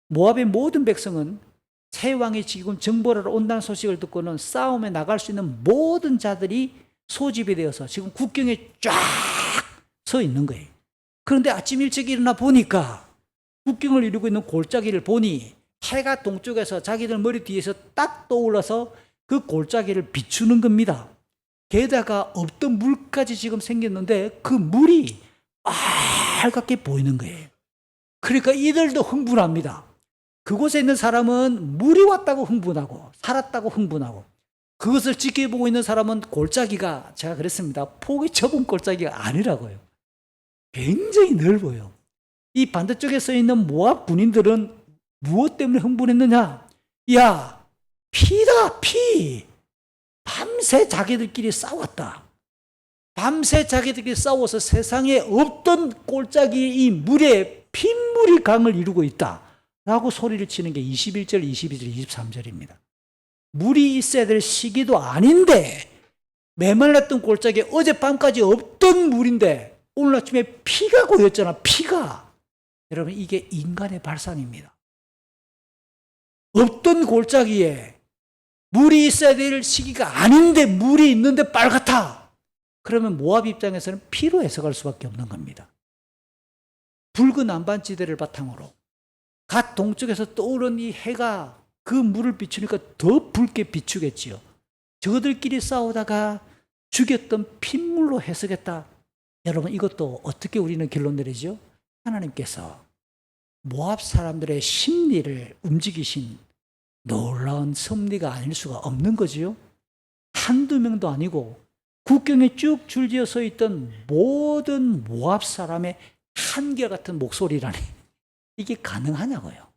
모압의 모든 백성은 새 왕이 지금 정벌하러 온다는 소식을 듣고는 싸움에 나갈 수 있는 모든 자들이 소집이 되어서 지금 국경에 쫙 서 있는 거예요. 그런데 아침 일찍 일어나 보니까 국경을 이루고 있는 골짜기를 보니 해가 동쪽에서 자기들 머리 뒤에서 딱 떠올라서 그 골짜기를 비추는 겁니다. 게다가 없던 물까지 지금 생겼는데 그 물이 빨갛게 보이는 거예요. 그러니까 이들도 흥분합니다. 그곳에 있는 사람은 물이 왔다고 흥분하고 살았다고 흥분하고, 그것을 지켜보고 있는 사람은 골짜기가, 제가 그랬습니다, 폭이 좁은 골짜기가 아니라고요. 굉장히 넓어요. 이 반대쪽에 서 있는 모압 군인들은 무엇 때문에 흥분했느냐? 야, 피다, 피! 밤새 자기들끼리 싸웠다. 밤새 자기들끼리 싸워서 세상에 없던 골짜기의 이 물에 핏물이 강을 이루고 있다 라고 소리를 치는 게 21절, 22절, 23절입니다. 물이 있어야 될 시기도 아닌데, 메말랐던 골짜기에 어젯밤까지 없던 물인데 오늘 아침에 피가 고였잖아. 피가. 여러분, 이게 인간의 발상입니다. 없던 골짜기에 물이 있어야 될 시기가 아닌데 물이 있는데 빨갛다. 그러면 모압 입장에서는 피로 해석할 수밖에 없는 겁니다. 붉은 안반지대를 바탕으로 갓 동쪽에서 떠오른 이 해가 그 물을 비추니까 더 붉게 비추겠지요. 저들끼리 싸우다가 죽였던 핏물로 해석했다. 여러분, 이것도 어떻게 우리는 결론 내리죠? 하나님께서 모압 사람들의 심리를 움직이신 놀라운 섭리가 아닐 수가 없는 거지요. 한두 명도 아니고 국경에 쭉 줄지어 서 있던 모든 모압 사람의 한결같은 목소리라니, 이게 가능하냐고요.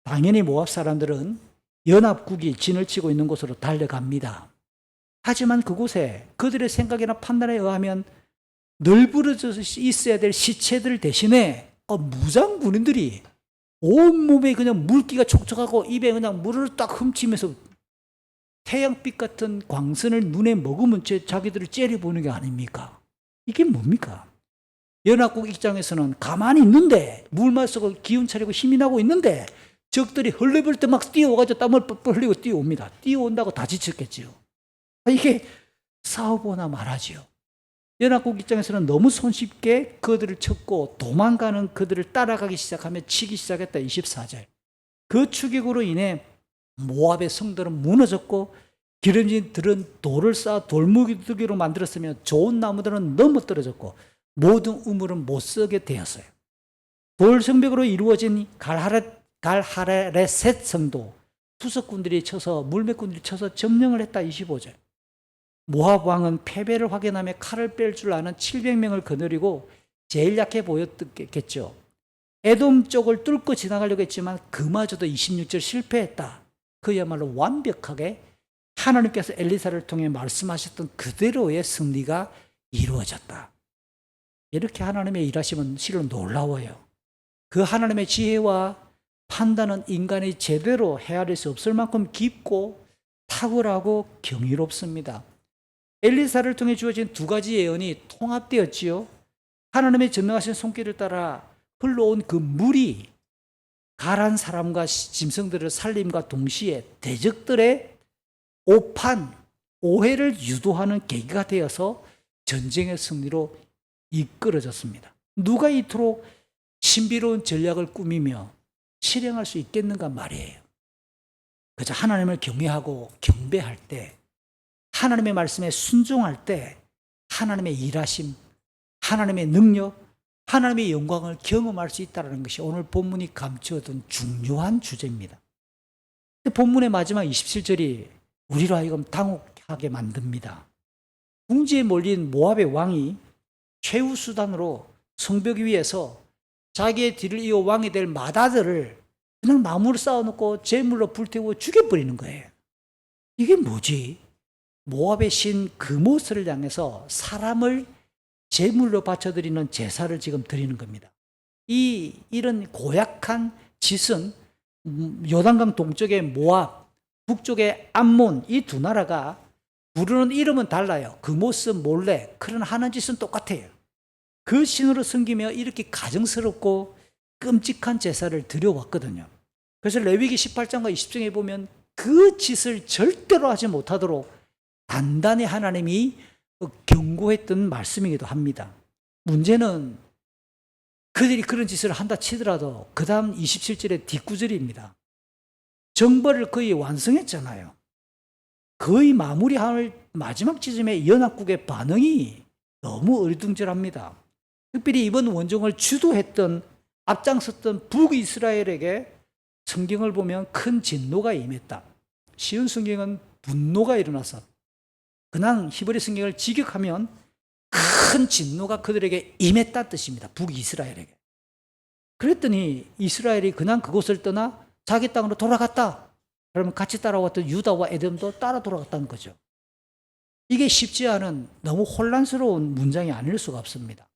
당연히 모압 사람들은 연합국이 진을 치고 있는 곳으로 달려갑니다. 하지만 그곳에 그들의 생각이나 판단에 의하면 널브러져 있어야 될 시체들 대신에 무장 군인들이 온몸에 그냥 물기가 촉촉하고 입에 그냥 물을 딱 훔치면서 태양빛 같은 광선을 눈에 머금은 채 자기들을 째려보는 게 아닙니까? 이게 뭡니까? 연합국 입장에서는 가만히 있는데, 물만 쏘고 기운 차리고 힘이 나고 있는데 적들이 흘려볼 때 막 뛰어와가지고 땀을 뻘뻘 흘리고 뛰어옵니다. 뛰어온다고 다 지쳤겠지요. 이게 싸워보나 말하지요. 연합국 입장에서는 너무 손쉽게 그들을 쳤고 도망가는 그들을 따라가기 시작하며 치기 시작했다. 24절. 그 추격으로 인해 모압의 성들은 무너졌고 기름진 들은 돌을 쌓아 돌무기로 만들었으며 좋은 나무들은 넘어떨어졌고 모든 우물은 못 쓰게 되었어요. 돌 성벽으로 이루어진 갈하레셋 성도 투석군들이 쳐서, 물매꾼들이 쳐서 점령을 했다. 25절. 모압 왕은 패배를 확인하며 칼을 뺄 줄 아는 700명을 거느리고 제일 약해 보였겠죠. 에돔 쪽을 뚫고 지나가려고 했지만 그마저도 26절 실패했다. 그야말로 완벽하게 하나님께서 엘리사를 통해 말씀하셨던 그대로의 승리가 이루어졌다. 이렇게 하나님의 일하심은 실은 놀라워요. 그 하나님의 지혜와 판단은 인간이 제대로 헤아릴 수 없을 만큼 깊고 탁월하고 경이롭습니다. 엘리사를 통해 주어진 두 가지 예언이 통합되었지요. 하나님의 전능하신 손길을 따라 흘러온 그 물이 가란 사람과 짐승들을 살림과 동시에 대적들의 오판, 오해를 유도하는 계기가 되어서 전쟁의 승리로 이끌어졌습니다. 누가 이토록 신비로운 전략을 꾸미며 실행할 수 있겠는가 말이에요. 그저 하나님을 경외하고 경배할 때, 하나님의 말씀에 순종할 때 하나님의 일하심, 하나님의 능력, 하나님의 영광을 경험할 수 있다는 것이 오늘 본문이 감추어둔 중요한 주제입니다. 본문의 마지막 27절이 우리로 하여금 당혹하게 만듭니다. 궁지에 몰린 모압의 왕이 최후 수단으로 성벽 위에서 자기의 뒤를 이어 왕이 될 마다들을 그냥 나무를 쌓아놓고 제물로 불태우고 죽여버리는 거예요. 이게 뭐지? 모압의 신 그모스를 향해서 사람을 제물로 바쳐드리는 제사를 지금 드리는 겁니다. 이런 고약한 짓은 요단강 동쪽의 모압, 북쪽의 암몬, 이 두 나라가 부르는 이름은 달라요. 그모스, 몰렉, 그런 하는 짓은 똑같아요. 그 신으로 섬기며 이렇게 가정스럽고 끔찍한 제사를 드려왔거든요. 그래서 레위기 18장과 20장에 보면 그 짓을 절대로 하지 못하도록 단단히 하나님이 경고했던 말씀이기도 합니다. 문제는 그들이 그런 짓을 한다 치더라도 그 다음 27절의 뒷구절입니다. 정벌을 거의 완성했잖아요. 거의 마무리할 마지막 지점에 연합국의 반응이 너무 어리둥절합니다. 특별히 이번 원정을 주도했던 앞장섰던 북이스라엘에게 성경을 보면 큰 진노가 임했다. 쉬운 성경은 분노가 일어나서, 그냥 히브리 성경을 직역하면 큰 진노가 그들에게 임했다는 뜻입니다. 북이스라엘에게. 그랬더니 이스라엘이 그냥 그곳을 떠나 자기 땅으로 돌아갔다. 그러면 같이 따라왔던 유다와 에돔도 따라 돌아갔다는 거죠. 이게 쉽지 않은 너무 혼란스러운 문장이 아닐 수가 없습니다.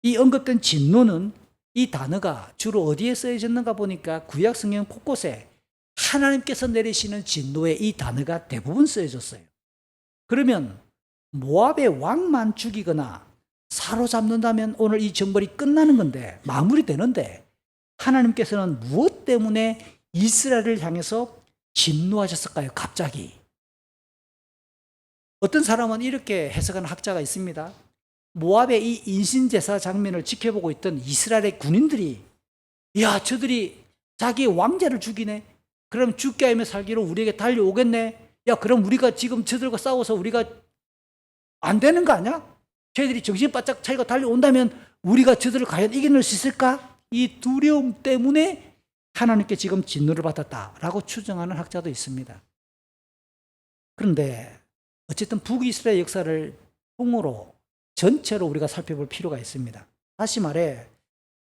이 언급된 진노는 이 단어가 주로 어디에 쓰여졌는가 보니까 구약 성경 곳곳에 하나님께서 내리시는 진노에 이 단어가 대부분 쓰여졌어요. 그러면 모압의 왕만 죽이거나 사로잡는다면 오늘 이 정벌이 끝나는 건데, 마무리되는데, 하나님께서는 무엇 때문에 이스라엘을 향해서 진노하셨을까요? 갑자기. 어떤 사람은 이렇게 해석하는 학자가 있습니다. 모압의 이 인신제사 장면을 지켜보고 있던 이스라엘의 군인들이, 야, 저들이 자기의 왕자를 죽이네. 그럼 죽게 하며 살기로 우리에게 달려오겠네. 야, 그럼 우리가 지금 저들과 싸워서 우리가 안 되는 거 아니야? 저희들이 정신 바짝 차리고 달려온다면 우리가 저들을 과연 이겨낼 수 있을까? 이 두려움 때문에 하나님께 지금 진노를 받았다라고 추정하는 학자도 있습니다. 그런데 어쨌든 북이스라엘 역사를 통으로 전체로 우리가 살펴볼 필요가 있습니다. 다시 말해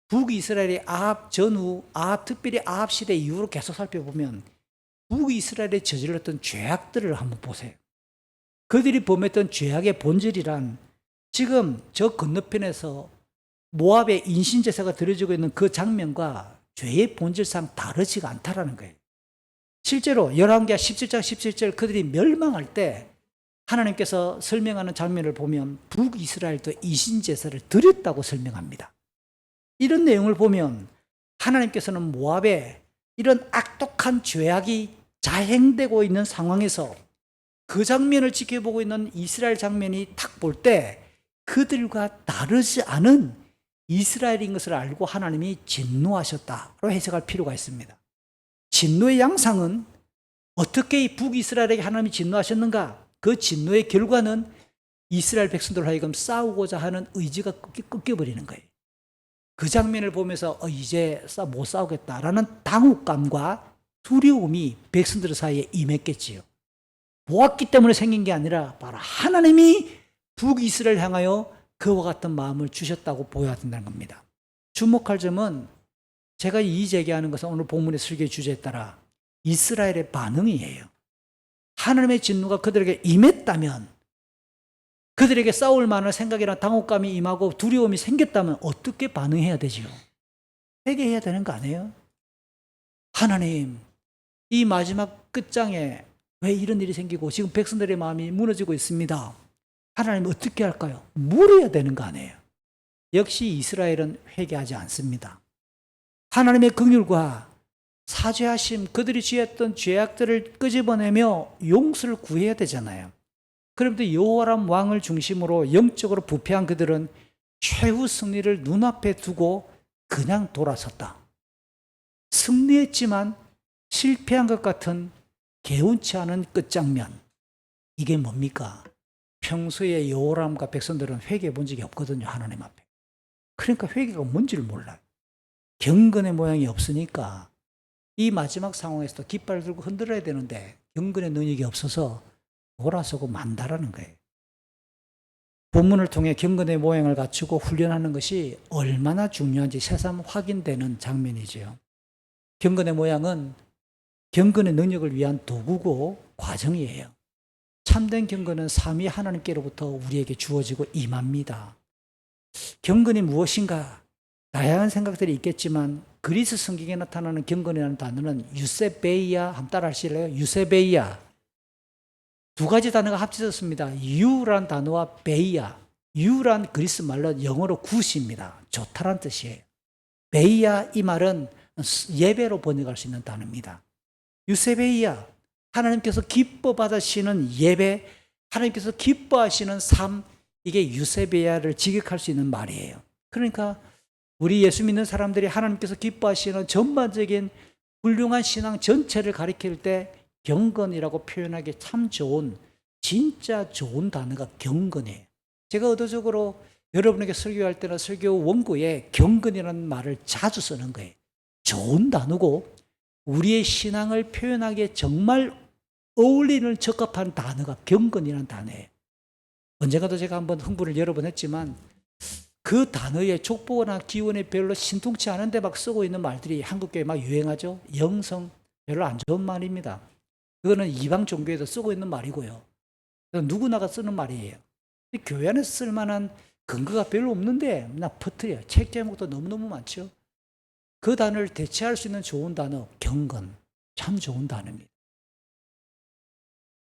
북이스라엘의 아합 전후, 특별히 아합 시대 이후로 계속 살펴보면 북이스라엘이 저질렀던 죄악들을 한번 보세요. 그들이 범했던 죄악의 본질이란 지금 저 건너편에서 모압의 인신제사가 드려지고 있는 그 장면과 죄의 본질상 다르지가 않다라는 거예요. 실제로 열왕기하 17장 17절 그들이 멸망할 때 하나님께서 설명하는 장면을 보면 북이스라엘도 인신제사를 드렸다고 설명합니다. 이런 내용을 보면 하나님께서는 모압에 이런 악독한 죄악이 자행되고 있는 상황에서 그 장면을 지켜보고 있는 이스라엘 장면이 딱 볼 때 그들과 다르지 않은 이스라엘인 것을 알고 하나님이 진노하셨다로 해석할 필요가 있습니다. 진노의 양상은 어떻게 이 북이스라엘에게 하나님이 진노하셨는가? 그 진노의 결과는 이스라엘 백성들 하여금 싸우고자 하는 의지가 꺾여버리는 거예요. 그 장면을 보면서 이제 못 싸우겠다라는 당혹감과 두려움이 백성들 사이에 임했겠지요. 보았기 때문에 생긴 게 아니라 바로 하나님이 북이스라엘 향하여 그와 같은 마음을 주셨다고 보여야 된다는 겁니다. 주목할 점은 제가 이 제기하는 것은 오늘 본문의 설교의 주제에 따라 이스라엘의 반응이에요. 하나님의 진노가 그들에게 임했다면, 그들에게 싸울 만한 생각이나 당혹감이 임하고 두려움이 생겼다면 어떻게 반응해야 되지요? 회개해야 되는 거 아니에요? 하나님, 이 마지막 끝장에 왜 이런 일이 생기고 지금 백성들의 마음이 무너지고 있습니다. 하나님 어떻게 할까요? 물어야 되는 거 아니에요? 역시 이스라엘은 회개하지 않습니다. 하나님의 긍휼과 사죄하심, 그들이 지었던 죄악들을 끄집어내며 용서를 구해야 되잖아요. 그런데 여호와람 왕을 중심으로 영적으로 부패한 그들은 최후 승리를 눈앞에 두고 그냥 돌아섰다. 승리했지만 실패한 것 같은 개운치 않은 끝장면. 이게 뭡니까? 평소에 여호람과 백성들은 회개해 본 적이 없거든요, 하나님 앞에. 그러니까 회개가 뭔지를 몰라요. 경건의 모양이 없으니까 이 마지막 상황에서도 깃발 들고 흔들어야 되는데 경건의 능력이 없어서 돌아서고 만다라는 거예요. 본문을 통해 경건의 모양을 갖추고 훈련하는 것이 얼마나 중요한지 새삼 확인되는 장면이지요. 경건의 모양은 경건의 능력을 위한 도구고 과정이에요. 참된 경건은 삼위 하나님께로부터 우리에게 주어지고 임합니다. 경건이 무엇인가? 다양한 생각들이 있겠지만 그리스 성경에 나타나는 경건이라는 단어는 유세베이아, 한번 따라 하실래요? 유세베이아. 두 가지 단어가 합쳐졌습니다. 유란 단어와 베이아. 유란 그리스 말로 영어로 굿입니다. 좋다란 뜻이에요. 베이아, 이 말은 예배로 번역할 수 있는 단어입니다. 유세베이아, 하나님께서 기뻐 받으시는 예배, 하나님께서 기뻐하시는 삶, 이게 유세베이아를 직역할 수 있는 말이에요. 그러니까 우리 예수 믿는 사람들이 하나님께서 기뻐하시는 전반적인 훌륭한 신앙 전체를 가리킬 때 경건이라고 표현하기 참 좋은, 진짜 좋은 단어가 경건이에요. 제가 의도적으로 여러분에게 설교할 때는 설교 원고에 경건이라는 말을 자주 쓰는 거예요. 좋은 단어고 우리의 신앙을 표현하기에 정말 어울리는 적합한 단어가 경건이라는 단어예요. 언젠가도 제가 한번 흥분을 여러 번 했지만 그 단어의 족보나 기원에 별로 신통치 않은데 막 쓰고 있는 말들이 한국교회에 막 유행하죠. 영성, 별로 안 좋은 말입니다. 그거는 이방 종교에도 쓰고 있는 말이고요. 누구나가 쓰는 말이에요. 교회 안에서 쓸 만한 근거가 별로 없는데 나 퍼뜨려요. 책 제목도 너무너무 많죠. 그 단어를 대체할 수 있는 좋은 단어, 경건. 참 좋은 단어입니다.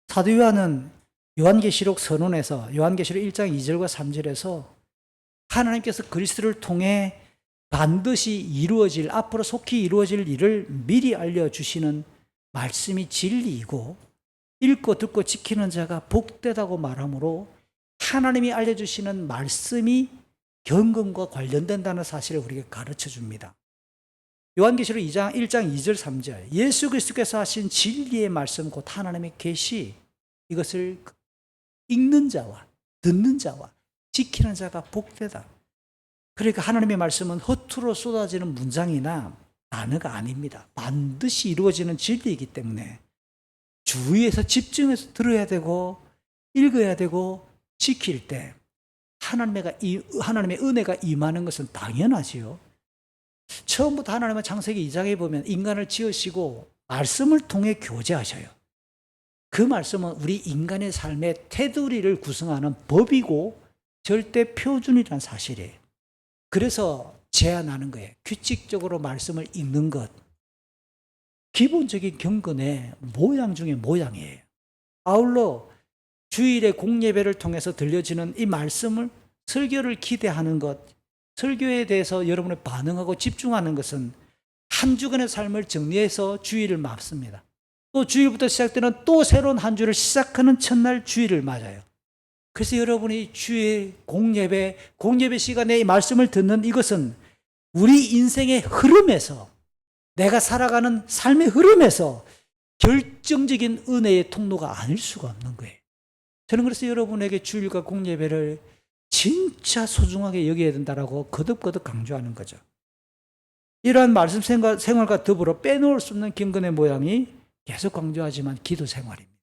사도 요한은 요한계시록 선언에서 요한계시록 1장 2절과 3절에서 하나님께서 그리스도를 통해 반드시 이루어질, 앞으로 속히 이루어질 일을 미리 알려주시는 말씀이 진리이고 읽고 듣고 지키는 자가 복되다고 말하므로 하나님이 알려주시는 말씀이 경건과 관련된다는 사실을 우리에게 가르쳐 줍니다. 요한계시록 1장 2절 3절 예수 그리스도께서 하신 진리의 말씀 곧 하나님의 계시, 이것을 읽는 자와 듣는 자와 지키는 자가 복되다. 그러니까 하나님의 말씀은 허투루 쏟아지는 문장이나 단어가 아닙니다. 반드시 이루어지는 진리이기 때문에 주위에서 집중해서 들어야 되고 읽어야 되고 지킬 때 하나님의 은혜가 임하는 것은 당연하지요. 처음부터 하나님은 창세기 2장에 보면 인간을 지으시고 말씀을 통해 교제하셔요. 그 말씀은 우리 인간의 삶의 테두리를 구성하는 법이고 절대 표준이라는 사실이에요. 그래서 제안하는 거예요. 규칙적으로 말씀을 읽는 것. 기본적인 경건의 모양 중에 모양이에요. 아울러 주일의 공예배를 통해서 들려지는 이 말씀을, 설교를 기대하는 것, 설교에 대해서 여러분이 반응하고 집중하는 것은 한 주간의 삶을 정리해서 주일을 맞습니다. 또 주일부터 시작되는 또 새로운 한 주를 시작하는 첫날 주일을 맞아요. 그래서 여러분이 주일 공예배 시간에 이 말씀을 듣는 이것은 우리 인생의 흐름에서, 내가 살아가는 삶의 흐름에서 결정적인 은혜의 통로가 아닐 수가 없는 거예요. 저는 그래서 여러분에게 주일과 공예배를 진짜 소중하게 여겨야 된다라고 거듭거듭 강조하는 거죠. 이러한 말씀 생활과 더불어 빼놓을 수 없는 경건의 모양이 계속 강조하지만 기도 생활입니다.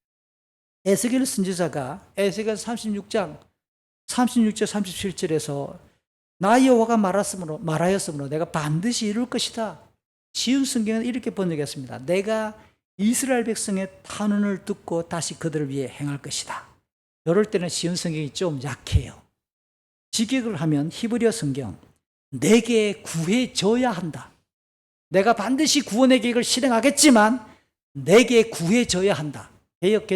에스겔 선지자가 에스겔 36장 36절 37절에서 나 여호와가 말하였으므로 내가 반드시 이룰 것이다. 쉬운 성경은 이렇게 번역했습니다. 내가 이스라엘 백성의 탄원을 듣고 다시 그들을 위해 행할 것이다. 이럴 때는 쉬운 성경이 좀 약해요. 직역을 하면 히브리어 성경, 내게 구해줘야 한다. 내가 반드시 구원의 계획을 실행하겠지만 내게 구해줘야 한다. 개역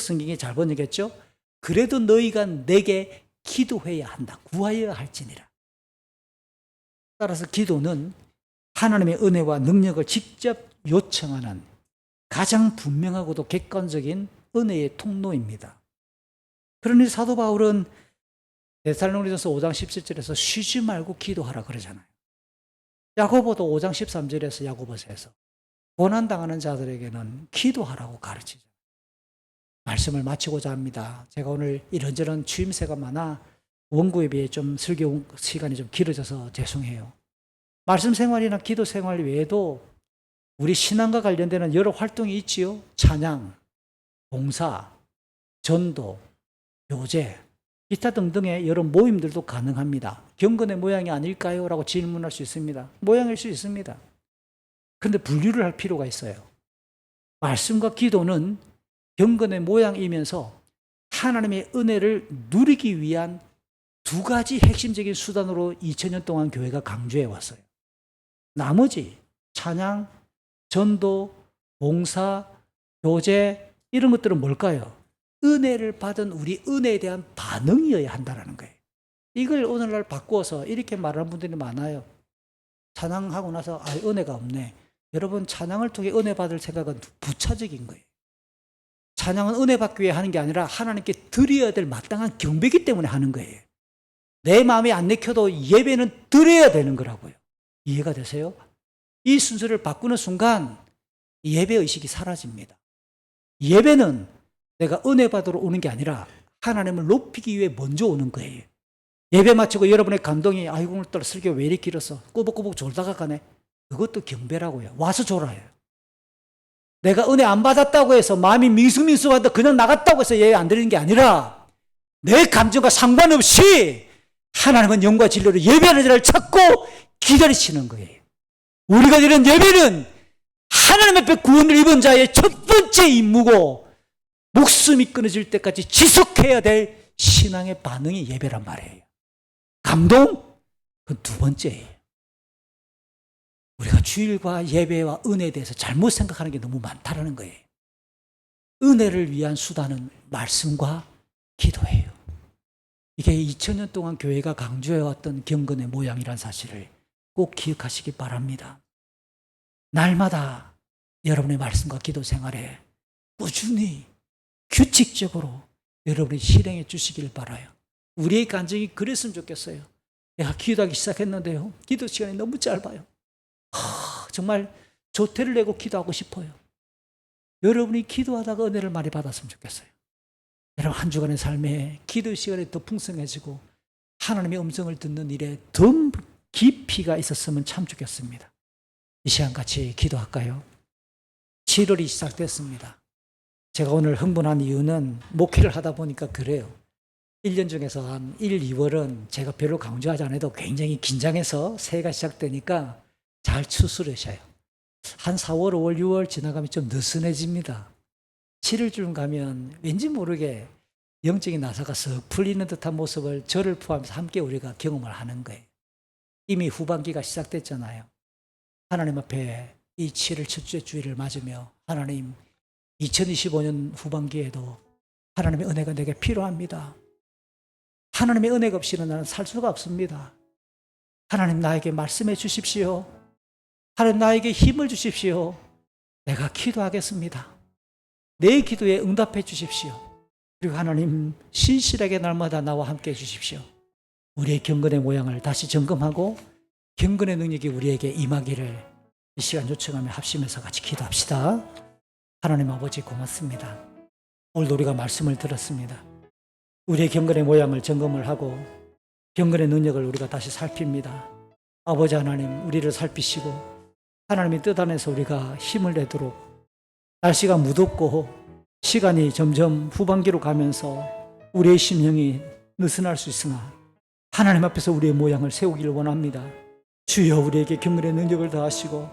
성경이 잘 번역했죠. 그래도 너희가 내게 기도해야 한다. 구하여야 할지니라. 따라서 기도는 하나님의 은혜와 능력을 직접 요청하는 가장 분명하고도 객관적인 은혜의 통로입니다. 그러니 사도 바울은 데살로니가서 5장 17절에서 쉬지 말고 기도하라 그러잖아요. 야고보도 5장 13절에서 야고보서에서 고난당하는 자들에게는 기도하라고 가르치죠. 말씀을 마치고자 합니다. 제가 오늘 이런저런 추임새가 많아 원고에 비해 좀 설교 시간이 좀 길어져서 죄송해요. 말씀 생활이나 기도 생활 외에도 우리 신앙과 관련되는 여러 활동이 있지요. 찬양, 봉사, 전도, 교제, 기타 등등의 여러 모임들도 가능합니다. 경건의 모양이 아닐까요? 라고 질문할 수 있습니다. 모양일 수 있습니다. 그런데 분류를 할 필요가 있어요. 말씀과 기도는 경건의 모양이면서 하나님의 은혜를 누리기 위한 두 가지 핵심적인 수단으로 2000년 동안 교회가 강조해 왔어요. 나머지 찬양, 전도, 봉사, 교제 이런 것들은 뭘까요? 은혜를 받은 우리 은혜에 대한 반응이어야 한다는 거예요. 이걸 오늘날 바꾸어서 이렇게 말하는 분들이 많아요. 찬양하고 나서 은혜가 없네. 여러분, 찬양을 통해 은혜 받을 생각은 부차적인 거예요. 찬양은 은혜 받기 위해 하는 게 아니라 하나님께 드려야 될 마땅한 경배이기 때문에 하는 거예요. 내 마음에 안 내켜도 예배는 드려야 되는 거라고요. 이해가 되세요? 이 순서를 바꾸는 순간 예배의식이 사라집니다. 예배는 내가 은혜 받으러 오는 게 아니라 하나님을 높이기 위해 먼저 오는 거예요. 예배 마치고 여러분의 감동이 아이고 오늘따라 설교 왜 이렇게 길어서 꾸벅꾸벅 졸다가 가네. 그것도 경배라고요. 와서 졸아요. 내가 은혜 안 받았다고 해서 마음이 미수미수하다 그냥 나갔다고 해서 예배 안 드리는 게 아니라 내 감정과 상관없이 하나님은 영과 진리로 예배하는 자를 찾고 기다리시는 거예요. 우리가 드리는 예배는 하나님 앞에 구원을 입은 자의 첫 번째 임무고 목숨이 끊어질 때까지 지속해야 될 신앙의 반응이 예배란 말이에요. 감동? 그건 두 번째예요. 우리가 주일과 예배와 은혜에 대해서 잘못 생각하는 게 너무 많다는 거예요. 은혜를 위한 수단은 말씀과 기도예요. 이게 2000년 동안 교회가 강조해왔던 경건의 모양이란 사실을 꼭 기억하시기 바랍니다. 날마다 여러분의 말씀과 기도 생활에 꾸준히 규칙적으로 여러분이 실행해 주시길 바라요. 우리의 간증이 그랬으면 좋겠어요. 내가 기도하기 시작했는데요. 기도 시간이 너무 짧아요. 정말 조퇴를 내고 기도하고 싶어요. 여러분이 기도하다가 은혜를 많이 받았으면 좋겠어요. 여러분 한 주간의 삶에 기도 시간이 더 풍성해지고 하나님의 음성을 듣는 일에 더 깊이가 있었으면 참 좋겠습니다. 이 시간 같이 기도할까요? 7월이 시작됐습니다. 제가 오늘 흥분한 이유는 목회를 하다 보니까 그래요. 1년 중에서 한 1, 2월은 제가 별로 강조하지 않아도 굉장히 긴장해서 새해가 시작되니까 잘 추스르셔요. 한 4월, 5월, 6월 지나가면 좀 느슨해집니다. 7월쯤 가면 왠지 모르게 영적인 나사가 썩 풀리는 듯한 모습을 저를 포함해서 함께 우리가 경험을 하는 거예요. 이미 후반기가 시작됐잖아요. 하나님 앞에 이 7월 첫째 주일을 맞으며 하나님 2025년 후반기에도 하나님의 은혜가 내게 필요합니다. 하나님의 은혜가 없이는 나는 살 수가 없습니다. 하나님 나에게 말씀해 주십시오. 하나님 나에게 힘을 주십시오. 내가 기도하겠습니다. 내 기도에 응답해 주십시오. 그리고 하나님 신실하게 날마다 나와 함께 해 주십시오. 우리의 경건의 모양을 다시 점검하고 경건의 능력이 우리에게 임하기를 이 시간 요청하며 합심해서 같이 기도합시다. 하나님 아버지 고맙습니다. 오늘도 우리가 말씀을 들었습니다. 우리의 경건의 모양을 점검을 하고 경건의 능력을 우리가 다시 살핍니다. 아버지 하나님 우리를 살피시고 하나님의 뜻 안에서 우리가 힘을 내도록 날씨가 무덥고 시간이 점점 후반기로 가면서 우리의 심령이 느슨할 수 있으나 하나님 앞에서 우리의 모양을 세우기를 원합니다. 주여 우리에게 경건의 능력을 더하시고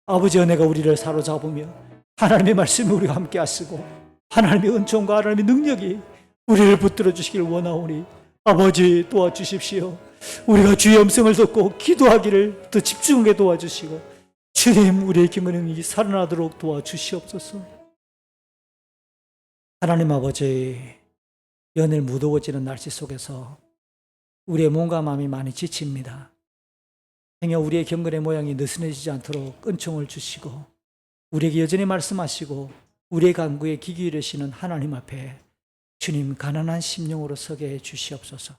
아버지 은혜가 우리를 사로잡으며 하나님의 말씀을 우리가 함께 하시고 하나님의 은총과 하나님의 능력이 우리를 붙들어 주시기를 원하오니 아버지 도와주십시오. 우리가 주의 음성을 듣고 기도하기를 더 집중하게 도와주시고 주님 우리의 경건의 능력이 살아나도록 도와주시옵소서. 하나님 아버지 연일 무더워지는 날씨 속에서 우리의 몸과 마음이 많이 지칩니다. 행여 우리의 경건의 모양이 느슨해지지 않도록 은총을 주시고 우리에게 여전히 말씀하시고 우리의 간구에 귀 기울이시는 하나님 앞에 주님 가난한 심령으로 서게 해 주시옵소서.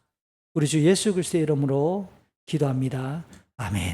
우리 주 예수 그리스도의 이름으로 기도합니다. 아멘.